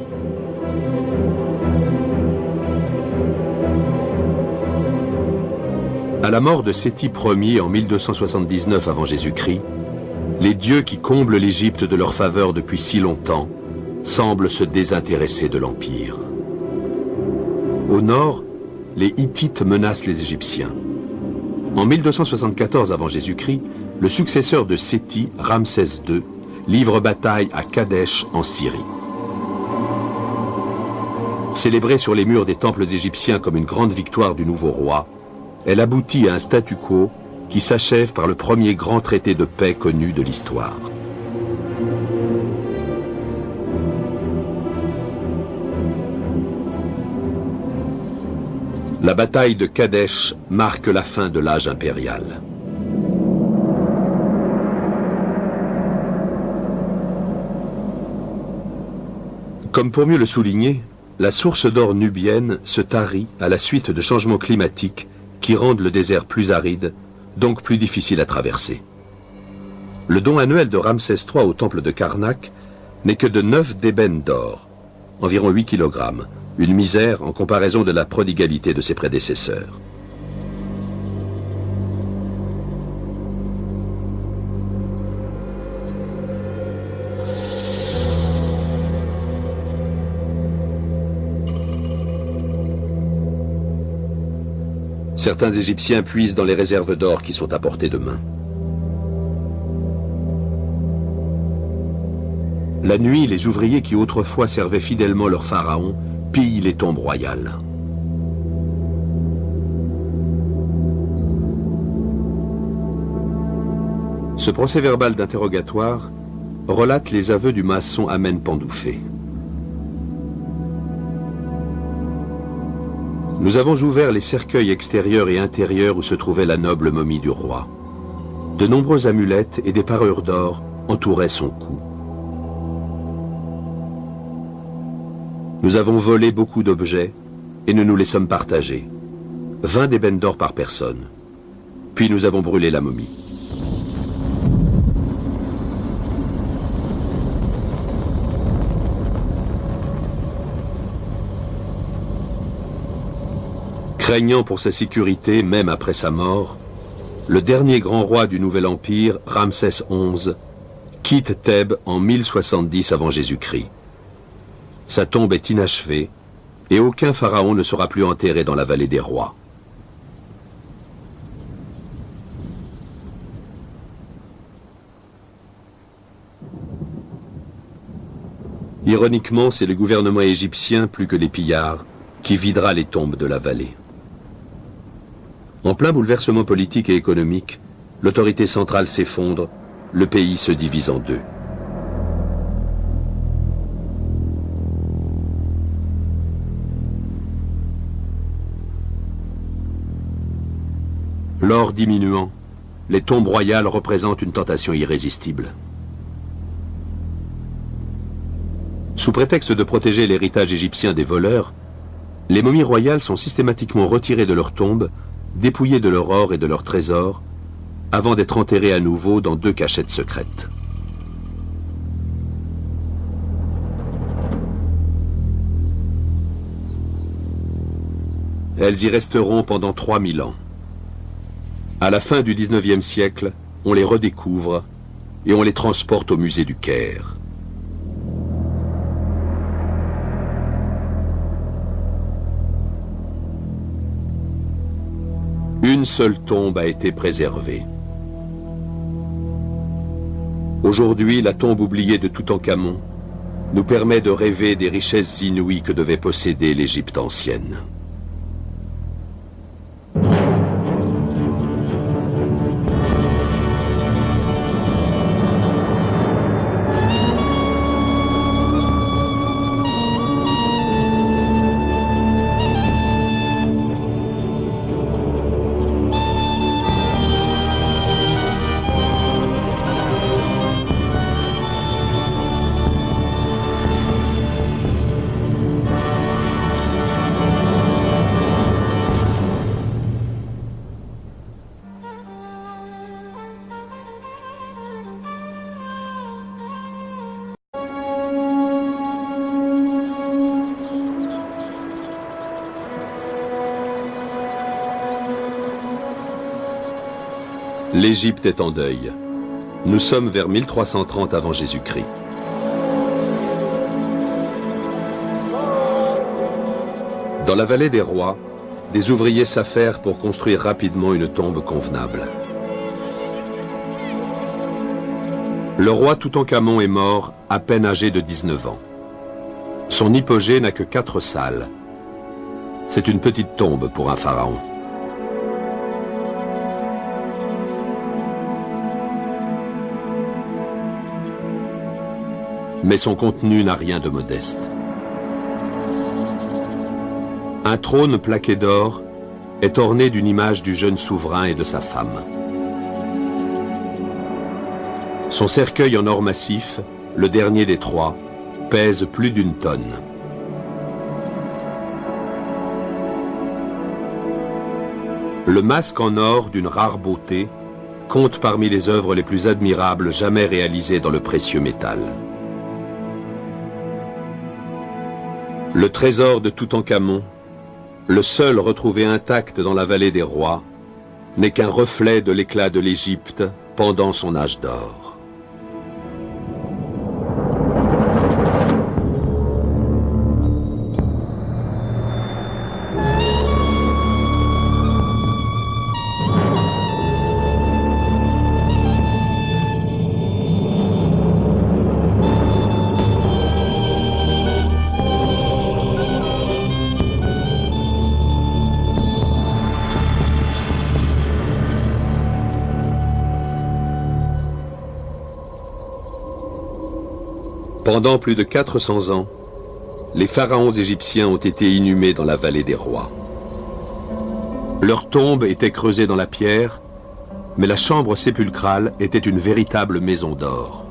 À la mort de Séti Ier en 1279 avant Jésus-Christ, les dieux qui comblent l'Égypte de leur faveur depuis si longtemps semblent se désintéresser de l'Empire. Au nord, les Hittites menacent les Égyptiens. En 1274 avant Jésus-Christ, le successeur de Séti, Ramsès II, livre bataille à Kadesh en Syrie. Célébrée sur les murs des temples égyptiens comme une grande victoire du nouveau roi, elle aboutit à un statu quo qui s'achève par le premier grand traité de paix connu de l'histoire. La bataille de Kadesh marque la fin de l'âge impérial. Comme pour mieux le souligner, la source d'or nubienne se tarit à la suite de changements climatiques qui rendent le désert plus aride, donc plus difficile à traverser. Le don annuel de Ramsès III au temple de Karnak n'est que de 9 d'ébène d'or, environ 8 kg, une misère en comparaison de la prodigalité de ses prédécesseurs. Certains Égyptiens puisent dans les réserves d'or qui sont à portée de main. La nuit, les ouvriers qui autrefois servaient fidèlement leur pharaon pillent les tombes royales. Ce procès-verbal d'interrogatoire relate les aveux du maçon Amen Pandoufé. Nous avons ouvert les cercueils extérieurs et intérieurs où se trouvait la noble momie du roi. De nombreuses amulettes et des parures d'or entouraient son cou. Nous avons volé beaucoup d'objets et nous nous les sommes partagés. 20 d'ébène d'or par personne. Puis nous avons brûlé la momie. Craignant pour sa sécurité, même après sa mort, le dernier grand roi du Nouvel Empire, Ramsès XI, quitte Thèbes en 1070 avant Jésus-Christ. Sa tombe est inachevée et aucun pharaon ne sera plus enterré dans la vallée des rois. Ironiquement, c'est le gouvernement égyptien, plus que les pillards, qui videra les tombes de la vallée. En plein bouleversement politique et économique, l'autorité centrale s'effondre, le pays se divise en deux. L'or diminuant, les tombes royales représentent une tentation irrésistible. Sous prétexte de protéger l'héritage égyptien des voleurs, les momies royales sont systématiquement retirées de leurs tombes, dépouillées de leur or et de leurs trésors, avant d'être enterrées à nouveau dans 2 cachettes secrètes. Elles y resteront pendant 3000 ans. À la fin du XIXe siècle, on les redécouvre et on les transporte au musée du Caire. Une seule tombe a été préservée. Aujourd'hui, la tombe oubliée de Toutankhamon nous permet de rêver des richesses inouïes que devait posséder l'Égypte ancienne. L'Égypte est en deuil. Nous sommes vers 1330 avant Jésus-Christ. Dans la vallée des rois, des ouvriers s'affairent pour construire rapidement une tombe convenable. Le roi Toutankhamon est mort à peine âgé de 19 ans. Son hypogée n'a que 4 salles. C'est une petite tombe pour un pharaon. Mais son contenu n'a rien de modeste. Un trône plaqué d'or est orné d'une image du jeune souverain et de sa femme. Son cercueil en or massif, le dernier des 3, pèse plus d'1 tonne. Le masque en or d'une rare beauté compte parmi les œuvres les plus admirables jamais réalisées dans le précieux métal. Le trésor de Toutankhamon, le seul retrouvé intact dans la vallée des rois, n'est qu'un reflet de l'éclat de l'Égypte pendant son âge d'or. Pendant plus de 400 ans, les pharaons égyptiens ont été inhumés dans la vallée des rois. Leurs tombes étaient creusées dans la pierre, mais la chambre sépulcrale était une véritable maison d'or.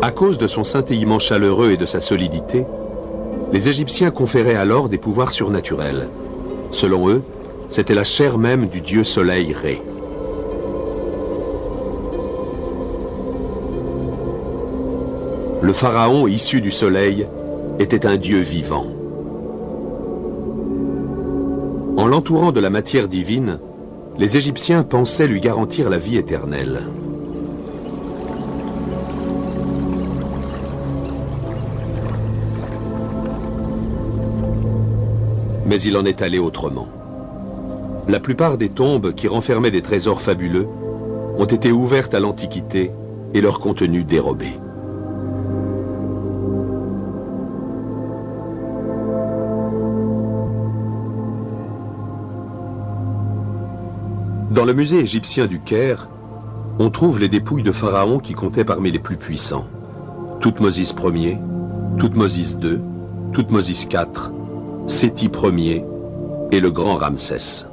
À cause de son scintillement chaleureux et de sa solidité, les Égyptiens conféraient alors des pouvoirs surnaturels. Selon eux, c'était la chair même du dieu soleil Ré. Le pharaon issu du soleil était un dieu vivant. En l'entourant de la matière divine, les Égyptiens pensaient lui garantir la vie éternelle. Mais il en est allé autrement. La plupart des tombes qui renfermaient des trésors fabuleux ont été ouvertes à l'Antiquité et leur contenu dérobé. Dans le musée égyptien du Caire, on trouve les dépouilles de pharaons qui comptaient parmi les plus puissants. Thoutmôsis Ier, Thoutmôsis II, Thoutmôsis IV, Séti Ier et le grand Ramsès.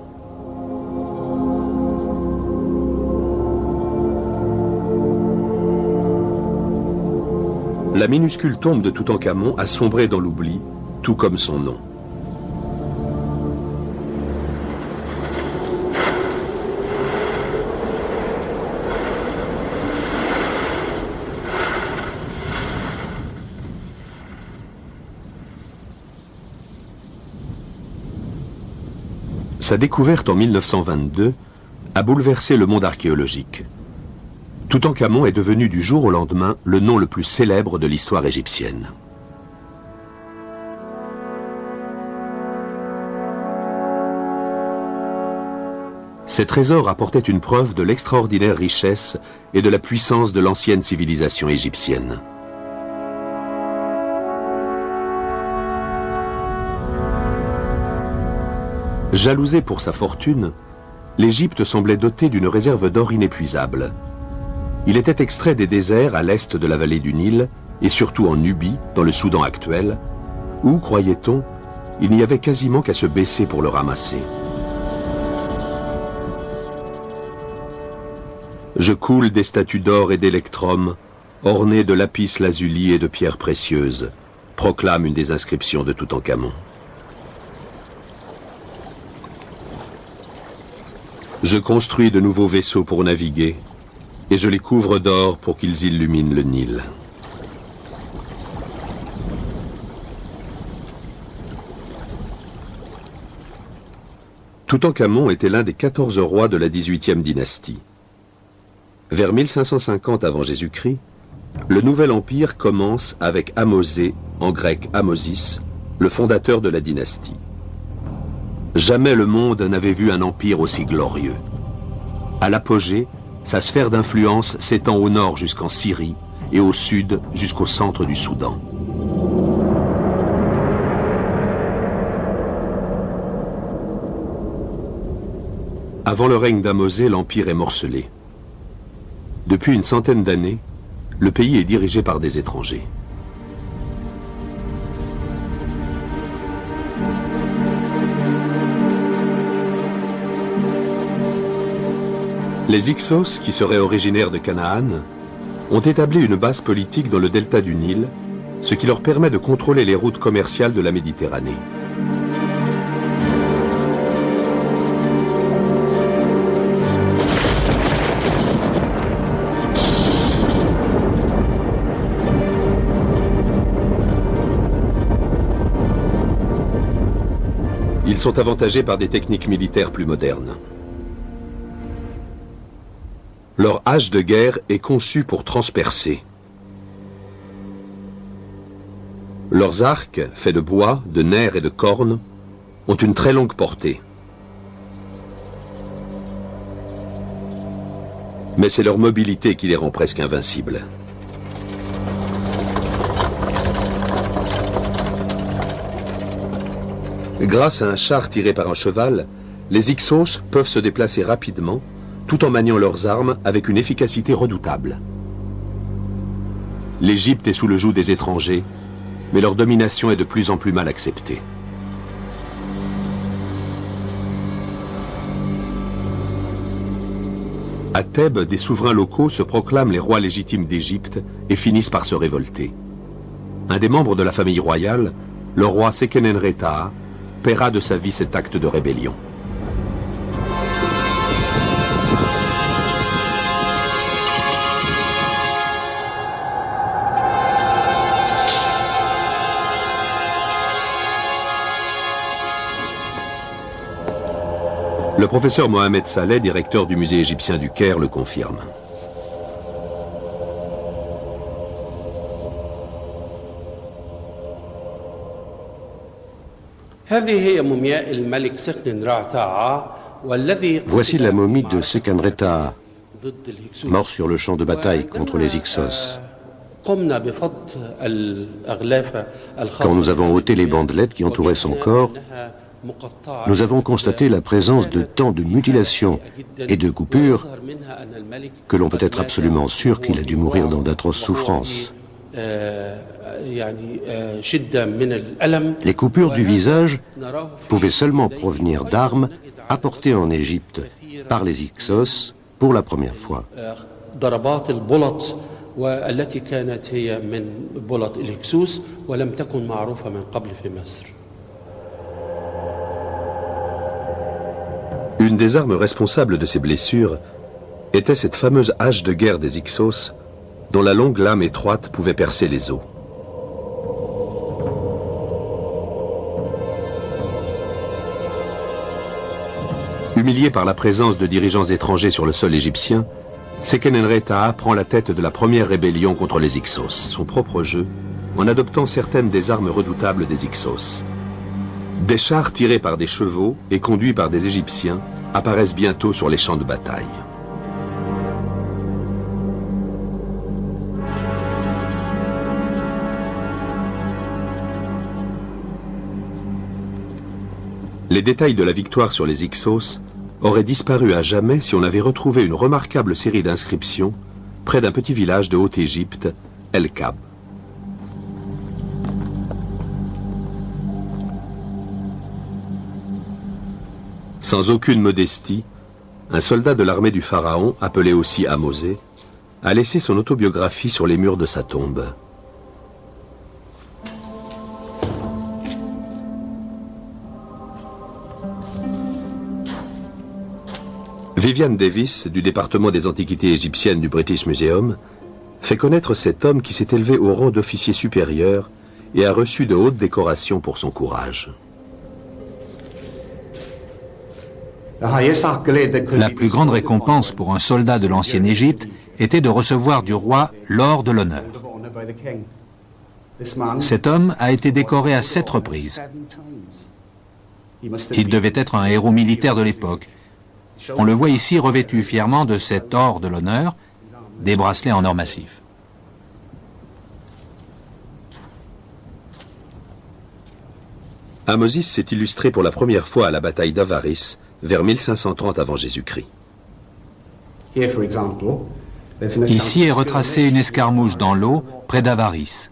La minuscule tombe de Toutankhamon a sombré dans l'oubli, tout comme son nom. Sa découverte en 1922 a bouleversé le monde archéologique. Toutankhamon est devenu du jour au lendemain le nom le plus célèbre de l'histoire égyptienne. Ces trésors apportaient une preuve de l'extraordinaire richesse et de la puissance de l'ancienne civilisation égyptienne. Jalousé pour sa fortune, l'Égypte semblait dotée d'une réserve d'or inépuisable. Il était extrait des déserts à l'est de la vallée du Nil et surtout en Nubie, dans le Soudan actuel, où, croyait-on, il n'y avait quasiment qu'à se baisser pour le ramasser. Je coule des statues d'or et d'électrum, ornées de lapis lazuli et de pierres précieuses, proclame une des inscriptions de Toutankhamon. Je construis de nouveaux vaisseaux pour naviguer, et je les couvre d'or pour qu'ils illuminent le Nil. Toutankhamon était l'un des 14 rois de la 18e dynastie. Vers 1550 avant Jésus-Christ, le nouvel empire commence avec Ahmosé, en grec Amosis, le fondateur de la dynastie. Jamais le monde n'avait vu un empire aussi glorieux. À l'apogée, sa sphère d'influence s'étend au nord jusqu'en Syrie et au sud jusqu'au centre du Soudan. Avant le règne d'Ahmosé, l'empire est morcelé. Depuis une centaine d'années, le pays est dirigé par des étrangers. Les Hyksos, qui seraient originaires de Canaan, ont établi une base politique dans le delta du Nil, ce qui leur permet de contrôler les routes commerciales de la Méditerranée. Ils sont avantagés par des techniques militaires plus modernes. Leur hache de guerre est conçue pour transpercer. Leurs arcs, faits de bois, de nerfs et de cornes, ont une très longue portée. Mais c'est leur mobilité qui les rend presque invincibles. Grâce à un char tiré par un cheval, les Hyksos peuvent se déplacer rapidement, tout en maniant leurs armes avec une efficacité redoutable. L'Égypte est sous le joug des étrangers, mais leur domination est de plus en plus mal acceptée. À Thèbes, des souverains locaux se proclament les rois légitimes d'Égypte et finissent par se révolter. Un des membres de la famille royale, le roi Seqenenreta, paiera de sa vie cet acte de rébellion. Le professeur Mohamed Saleh, directeur du musée égyptien du Caire, le confirme. Voici la momie de Seqenenreta, mort sur le champ de bataille contre les Hyksos. Quand nous avons ôté les bandelettes qui entouraient son corps, nous avons constaté la présence de tant de mutilations et de coupures que l'on peut être absolument sûr qu'il a dû mourir dans d'atroces souffrances. Les coupures du visage pouvaient seulement provenir d'armes apportées en Égypte par les Hyksos pour la première fois. Une des armes responsables de ces blessures était cette fameuse hache de guerre des Hyksos, dont la longue lame étroite pouvait percer les os. Humilié par la présence de dirigeants étrangers sur le sol égyptien, Seqenenreta prend la tête de la première rébellion contre les Hyksos, son propre jeu, en adoptant certaines des armes redoutables des Hyksos. Des chars tirés par des chevaux et conduits par des Égyptiens apparaissent bientôt sur les champs de bataille. Les détails de la victoire sur les Hyksos auraient disparu à jamais si on avait retrouvé une remarquable série d'inscriptions près d'un petit village de Haute-Égypte, El Kab. Sans aucune modestie, un soldat de l'armée du pharaon, appelé aussi Ahmosé, a laissé son autobiographie sur les murs de sa tombe. Viviane Davis, du département des antiquités égyptiennes du British Museum, fait connaître cet homme qui s'est élevé au rang d'officier supérieur et a reçu de hautes décorations pour son courage. La plus grande récompense pour un soldat de l'ancienne Égypte était de recevoir du roi l'or de l'honneur. Cet homme a été décoré à 7 reprises. Il devait être un héros militaire de l'époque. On le voit ici revêtu fièrement de cet or de l'honneur, des bracelets en or massif. Ahmosis s'est illustré pour la première fois à la bataille d'Avaris, vers 1530 avant Jésus-Christ. Ici est retracée une escarmouche dans l'eau près d'Avaris.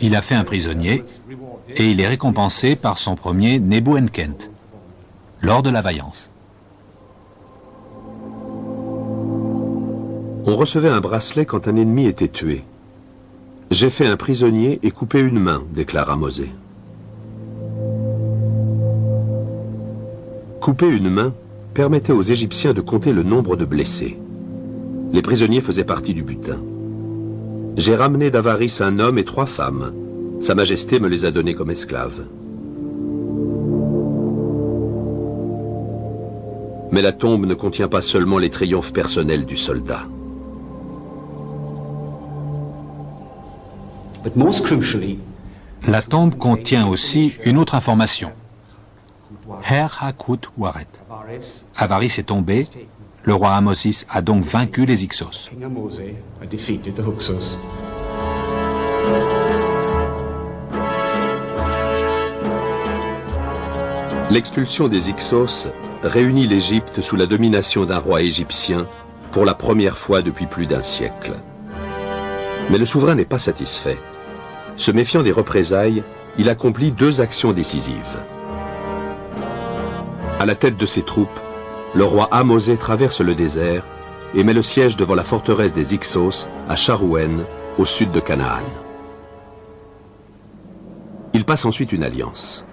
Il a fait un prisonnier et il est récompensé par son premier Nebu-Enkent, lors de la vaillance. On recevait un bracelet quand un ennemi était tué. « J'ai fait un prisonnier et coupé une main », déclare Ahmosé. Couper une main permettait aux Égyptiens de compter le nombre de blessés. Les prisonniers faisaient partie du butin. « J'ai ramené d'Avaris un homme et 3 femmes. Sa Majesté me les a donnés comme esclaves. » Mais la tombe ne contient pas seulement les triomphes personnels du soldat. La tombe contient aussi une autre information. Her Hakut Waret. Avaris est tombé, le roi Ahmosis a donc vaincu les Hyksos. L'expulsion des Hyksos réunit l'Égypte sous la domination d'un roi égyptien pour la première fois depuis plus d'1 siècle. Mais le souverain n'est pas satisfait. Se méfiant des représailles, il accomplit 2 actions décisives. À la tête de ses troupes, le roi Ahmosé traverse le désert et met le siège devant la forteresse des Hyksos à Sharouen, au sud de Canaan. Il passe ensuite une alliance.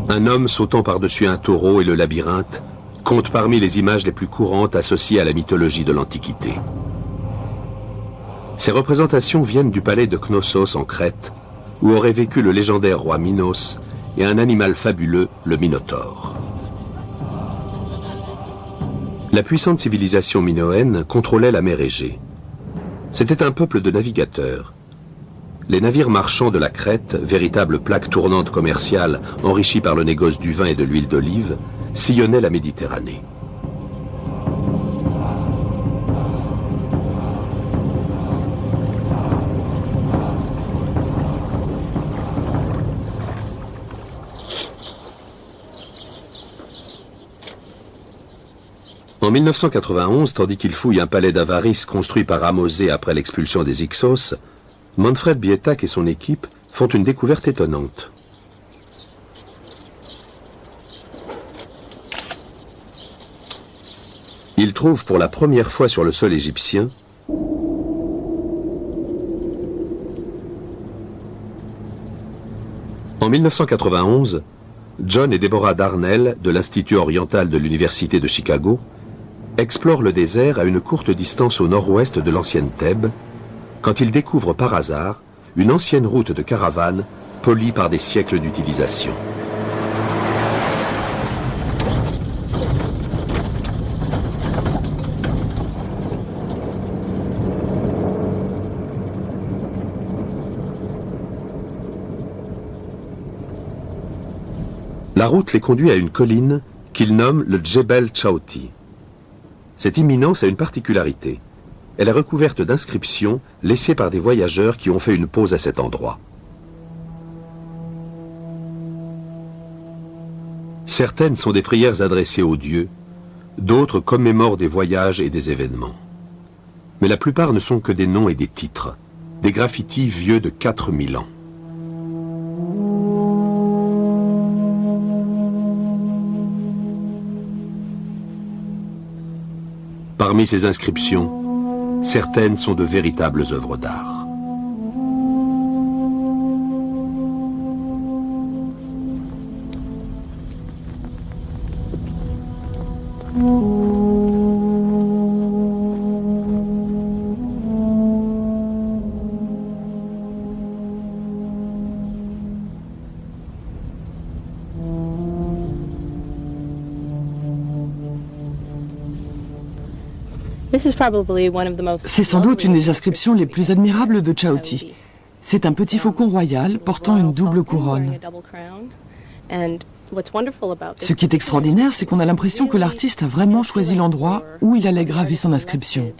Un homme sautant par-dessus un taureau et le labyrinthe compte parmi les images les plus courantes associées à la mythologie de l'Antiquité. Ces représentations viennent du palais de Knossos en Crète, où aurait vécu le légendaire roi Minos et un animal fabuleux, le Minotaure. La puissante civilisation minoenne contrôlait la mer Égée. C'était un peuple de navigateurs. Les navires marchands de la Crète, véritable plaque tournante commerciale enrichie par le négoce du vin et de l'huile d'olive, sillonnaient la Méditerranée. En 1991, tandis qu'il fouille un palais d'Avaris construit par Ahmosé après l'expulsion des Hyksos, Manfred Bietak et son équipe font une découverte étonnante. Ils trouvent pour la première fois sur le sol égyptien en 1991, John et Deborah Darnell de l'Institut oriental de l'Université de Chicago explorent le désert à une courte distance au nord-ouest de l'ancienne Thèbes, quand ils découvrent par hasard une ancienne route de caravane polie par des siècles d'utilisation. La route les conduit à une colline qu'ils nomment le Djebel Chaouti. Cette imminence a une particularité. Elle est recouverte d'inscriptions laissées par des voyageurs qui ont fait une pause à cet endroit. Certaines sont des prières adressées aux dieux, d'autres commémorent des voyages et des événements. Mais la plupart ne sont que des noms et des titres, des graffitis vieux de 4000 ans. Parmi ces inscriptions, certaines sont de véritables œuvres d'art. C'est sans doute une des inscriptions les plus admirables de Chaoti. C'est un petit faucon royal portant une double couronne. Ce qui est extraordinaire, c'est qu'on a l'impression que l'artiste a vraiment choisi l'endroit où il allait graver son inscription.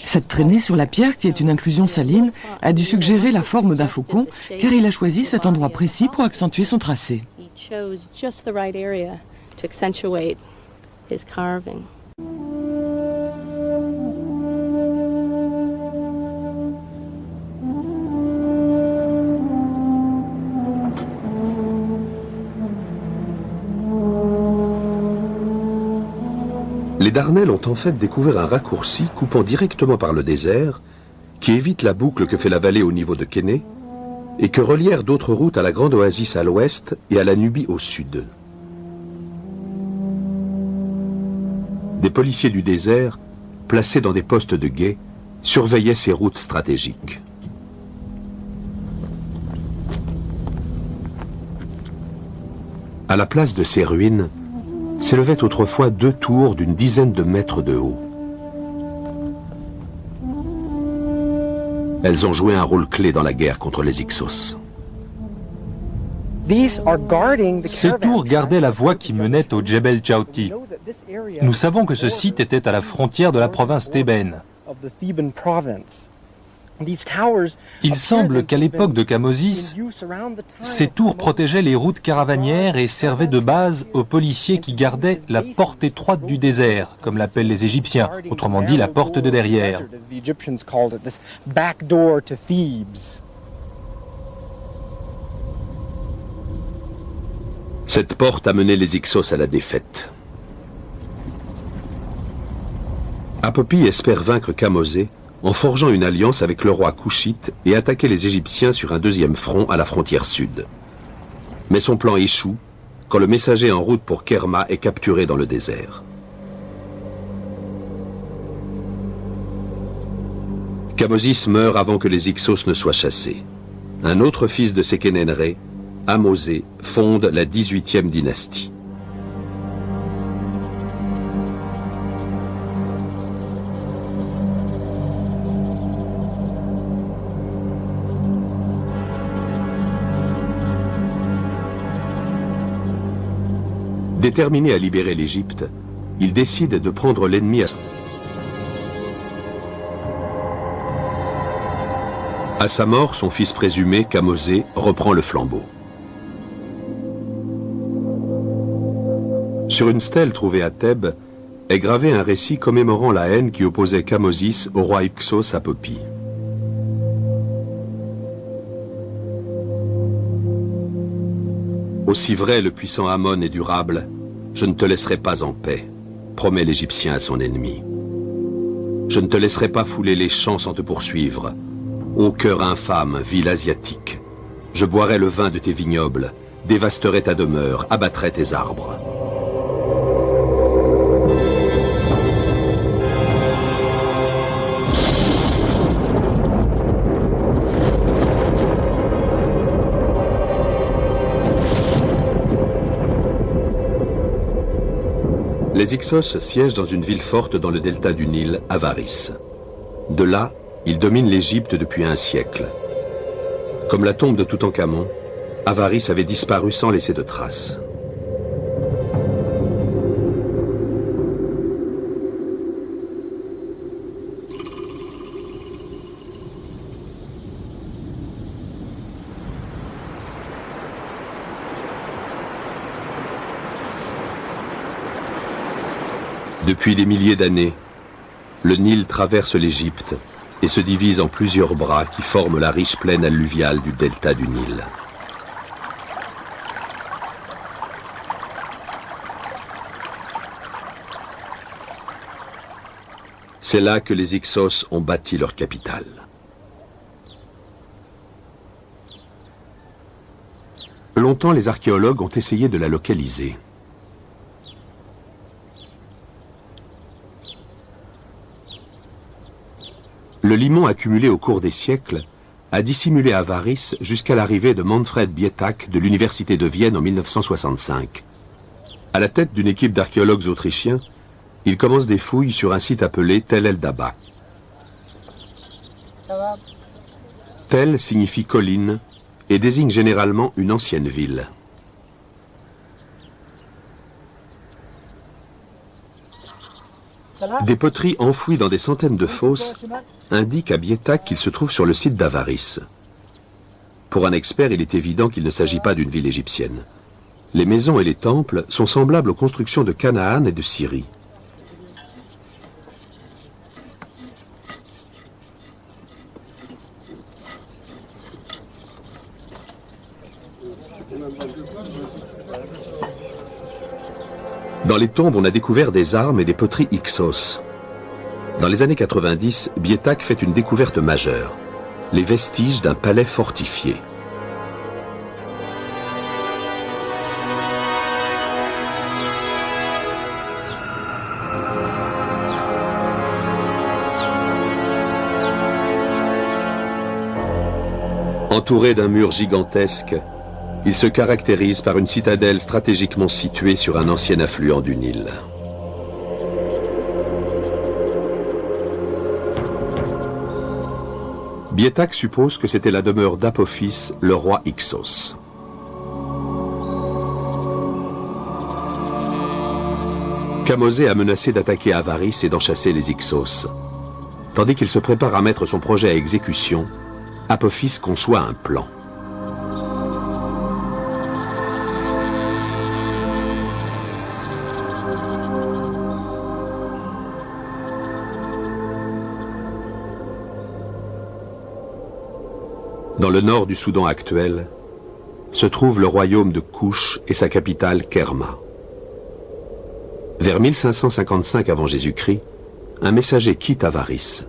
Cette traînée sur la pierre, qui est une inclusion saline, a dû suggérer la forme d'un faucon, car il a choisi cet endroit précis pour accentuer son tracé. Les Darnell ont en fait découvert un raccourci coupant directement par le désert, qui évite la boucle que fait la vallée au niveau de Kéné, et que relièrent d'autres routes à la Grande Oasis à l'ouest et à la Nubie au sud. Des policiers du désert, placés dans des postes de guet, surveillaient ces routes stratégiques. À la place de ces ruines, s'élevaient autrefois 2 tours d'une dizaine de mètres de haut. Elles ont joué un rôle clé dans la guerre contre les Hyksos. Ces tours gardaient la voie qui menait au Djebel Chaoti. Nous savons que ce site était à la frontière de la province thébaine. Il semble qu'à l'époque de Kamosis, ces tours protégeaient les routes caravanières et servaient de base aux policiers qui gardaient la porte étroite du désert, comme l'appellent les Égyptiens, autrement dit la porte de derrière. Cette porte a mené les Hyksos à la défaite. Apopi espère vaincre Kamosé en forgeant une alliance avec le roi Couchite et attaquer les Égyptiens sur un deuxième front à la frontière sud. Mais son plan échoue quand le messager en route pour Kerma est capturé dans le désert. Kamosis meurt avant que les Hyksos ne soient chassés. Un autre fils de Sékénénré, Amosé, fonde la 18e dynastie. Déterminé à libérer l'Égypte, il décide de prendre l'ennemi à sa mort, son fils présumé, Kamosé, reprend le flambeau. Sur une stèle trouvée à Thèbes est gravé un récit commémorant la haine qui opposait Kamosis au roi Hyksos Apopi. Aussi vrai le puissant Amon est durable, je ne te laisserai pas en paix, promet l'Égyptien à son ennemi. Je ne te laisserai pas fouler les champs sans te poursuivre. Ô cœur infâme, ville asiatique, je boirai le vin de tes vignobles, dévasterai ta demeure, abattrai tes arbres. Les Hyksos siègent dans une ville forte dans le delta du Nil, Avaris. De là, ils dominent l'Égypte depuis un siècle. Comme la tombe de Toutankhamon, Avaris avait disparu sans laisser de traces. Depuis des milliers d'années, le Nil traverse l'Égypte et se divise en plusieurs bras qui forment la riche plaine alluviale du delta du Nil. C'est là que les Hyksos ont bâti leur capitale. Longtemps, les archéologues ont essayé de la localiser. Le limon accumulé au cours des siècles a dissimulé Avaris jusqu'à l'arrivée de Manfred Bietak de l'Université de Vienne en 1965. À la tête d'une équipe d'archéologues autrichiens, il commence des fouilles sur un site appelé Tel el-Daba. Tel signifie colline et désigne généralement une ancienne ville. Des poteries enfouies dans des centaines de fosses indiquent à Bietak qu'il se trouve sur le site d'Avaris. Pour un expert, il est évident qu'il ne s'agit pas d'une ville égyptienne. Les maisons et les temples sont semblables aux constructions de Canaan et de Syrie. Dans les tombes, on a découvert des armes et des poteries Hyksos. Dans les années 90, Bietak fait une découverte majeure, les vestiges d'un palais fortifié. Entouré d'un mur gigantesque, il se caractérise par une citadelle stratégiquement située sur un ancien affluent du Nil. Bietak suppose que c'était la demeure d'Apophis, le roi Hyksos. Kamosé a menacé d'attaquer Avaris et d'en chasser les Hyksos. Tandis qu'il se prépare à mettre son projet à exécution, Apophis conçoit un plan. Dans le nord du Soudan actuel, se trouve le royaume de Kouch et sa capitale Kerma. Vers 1555 avant Jésus-Christ, un messager quitte Avaris.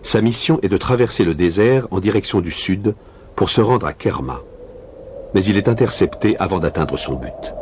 Sa mission est de traverser le désert en direction du sud pour se rendre à Kerma. Mais il est intercepté avant d'atteindre son but.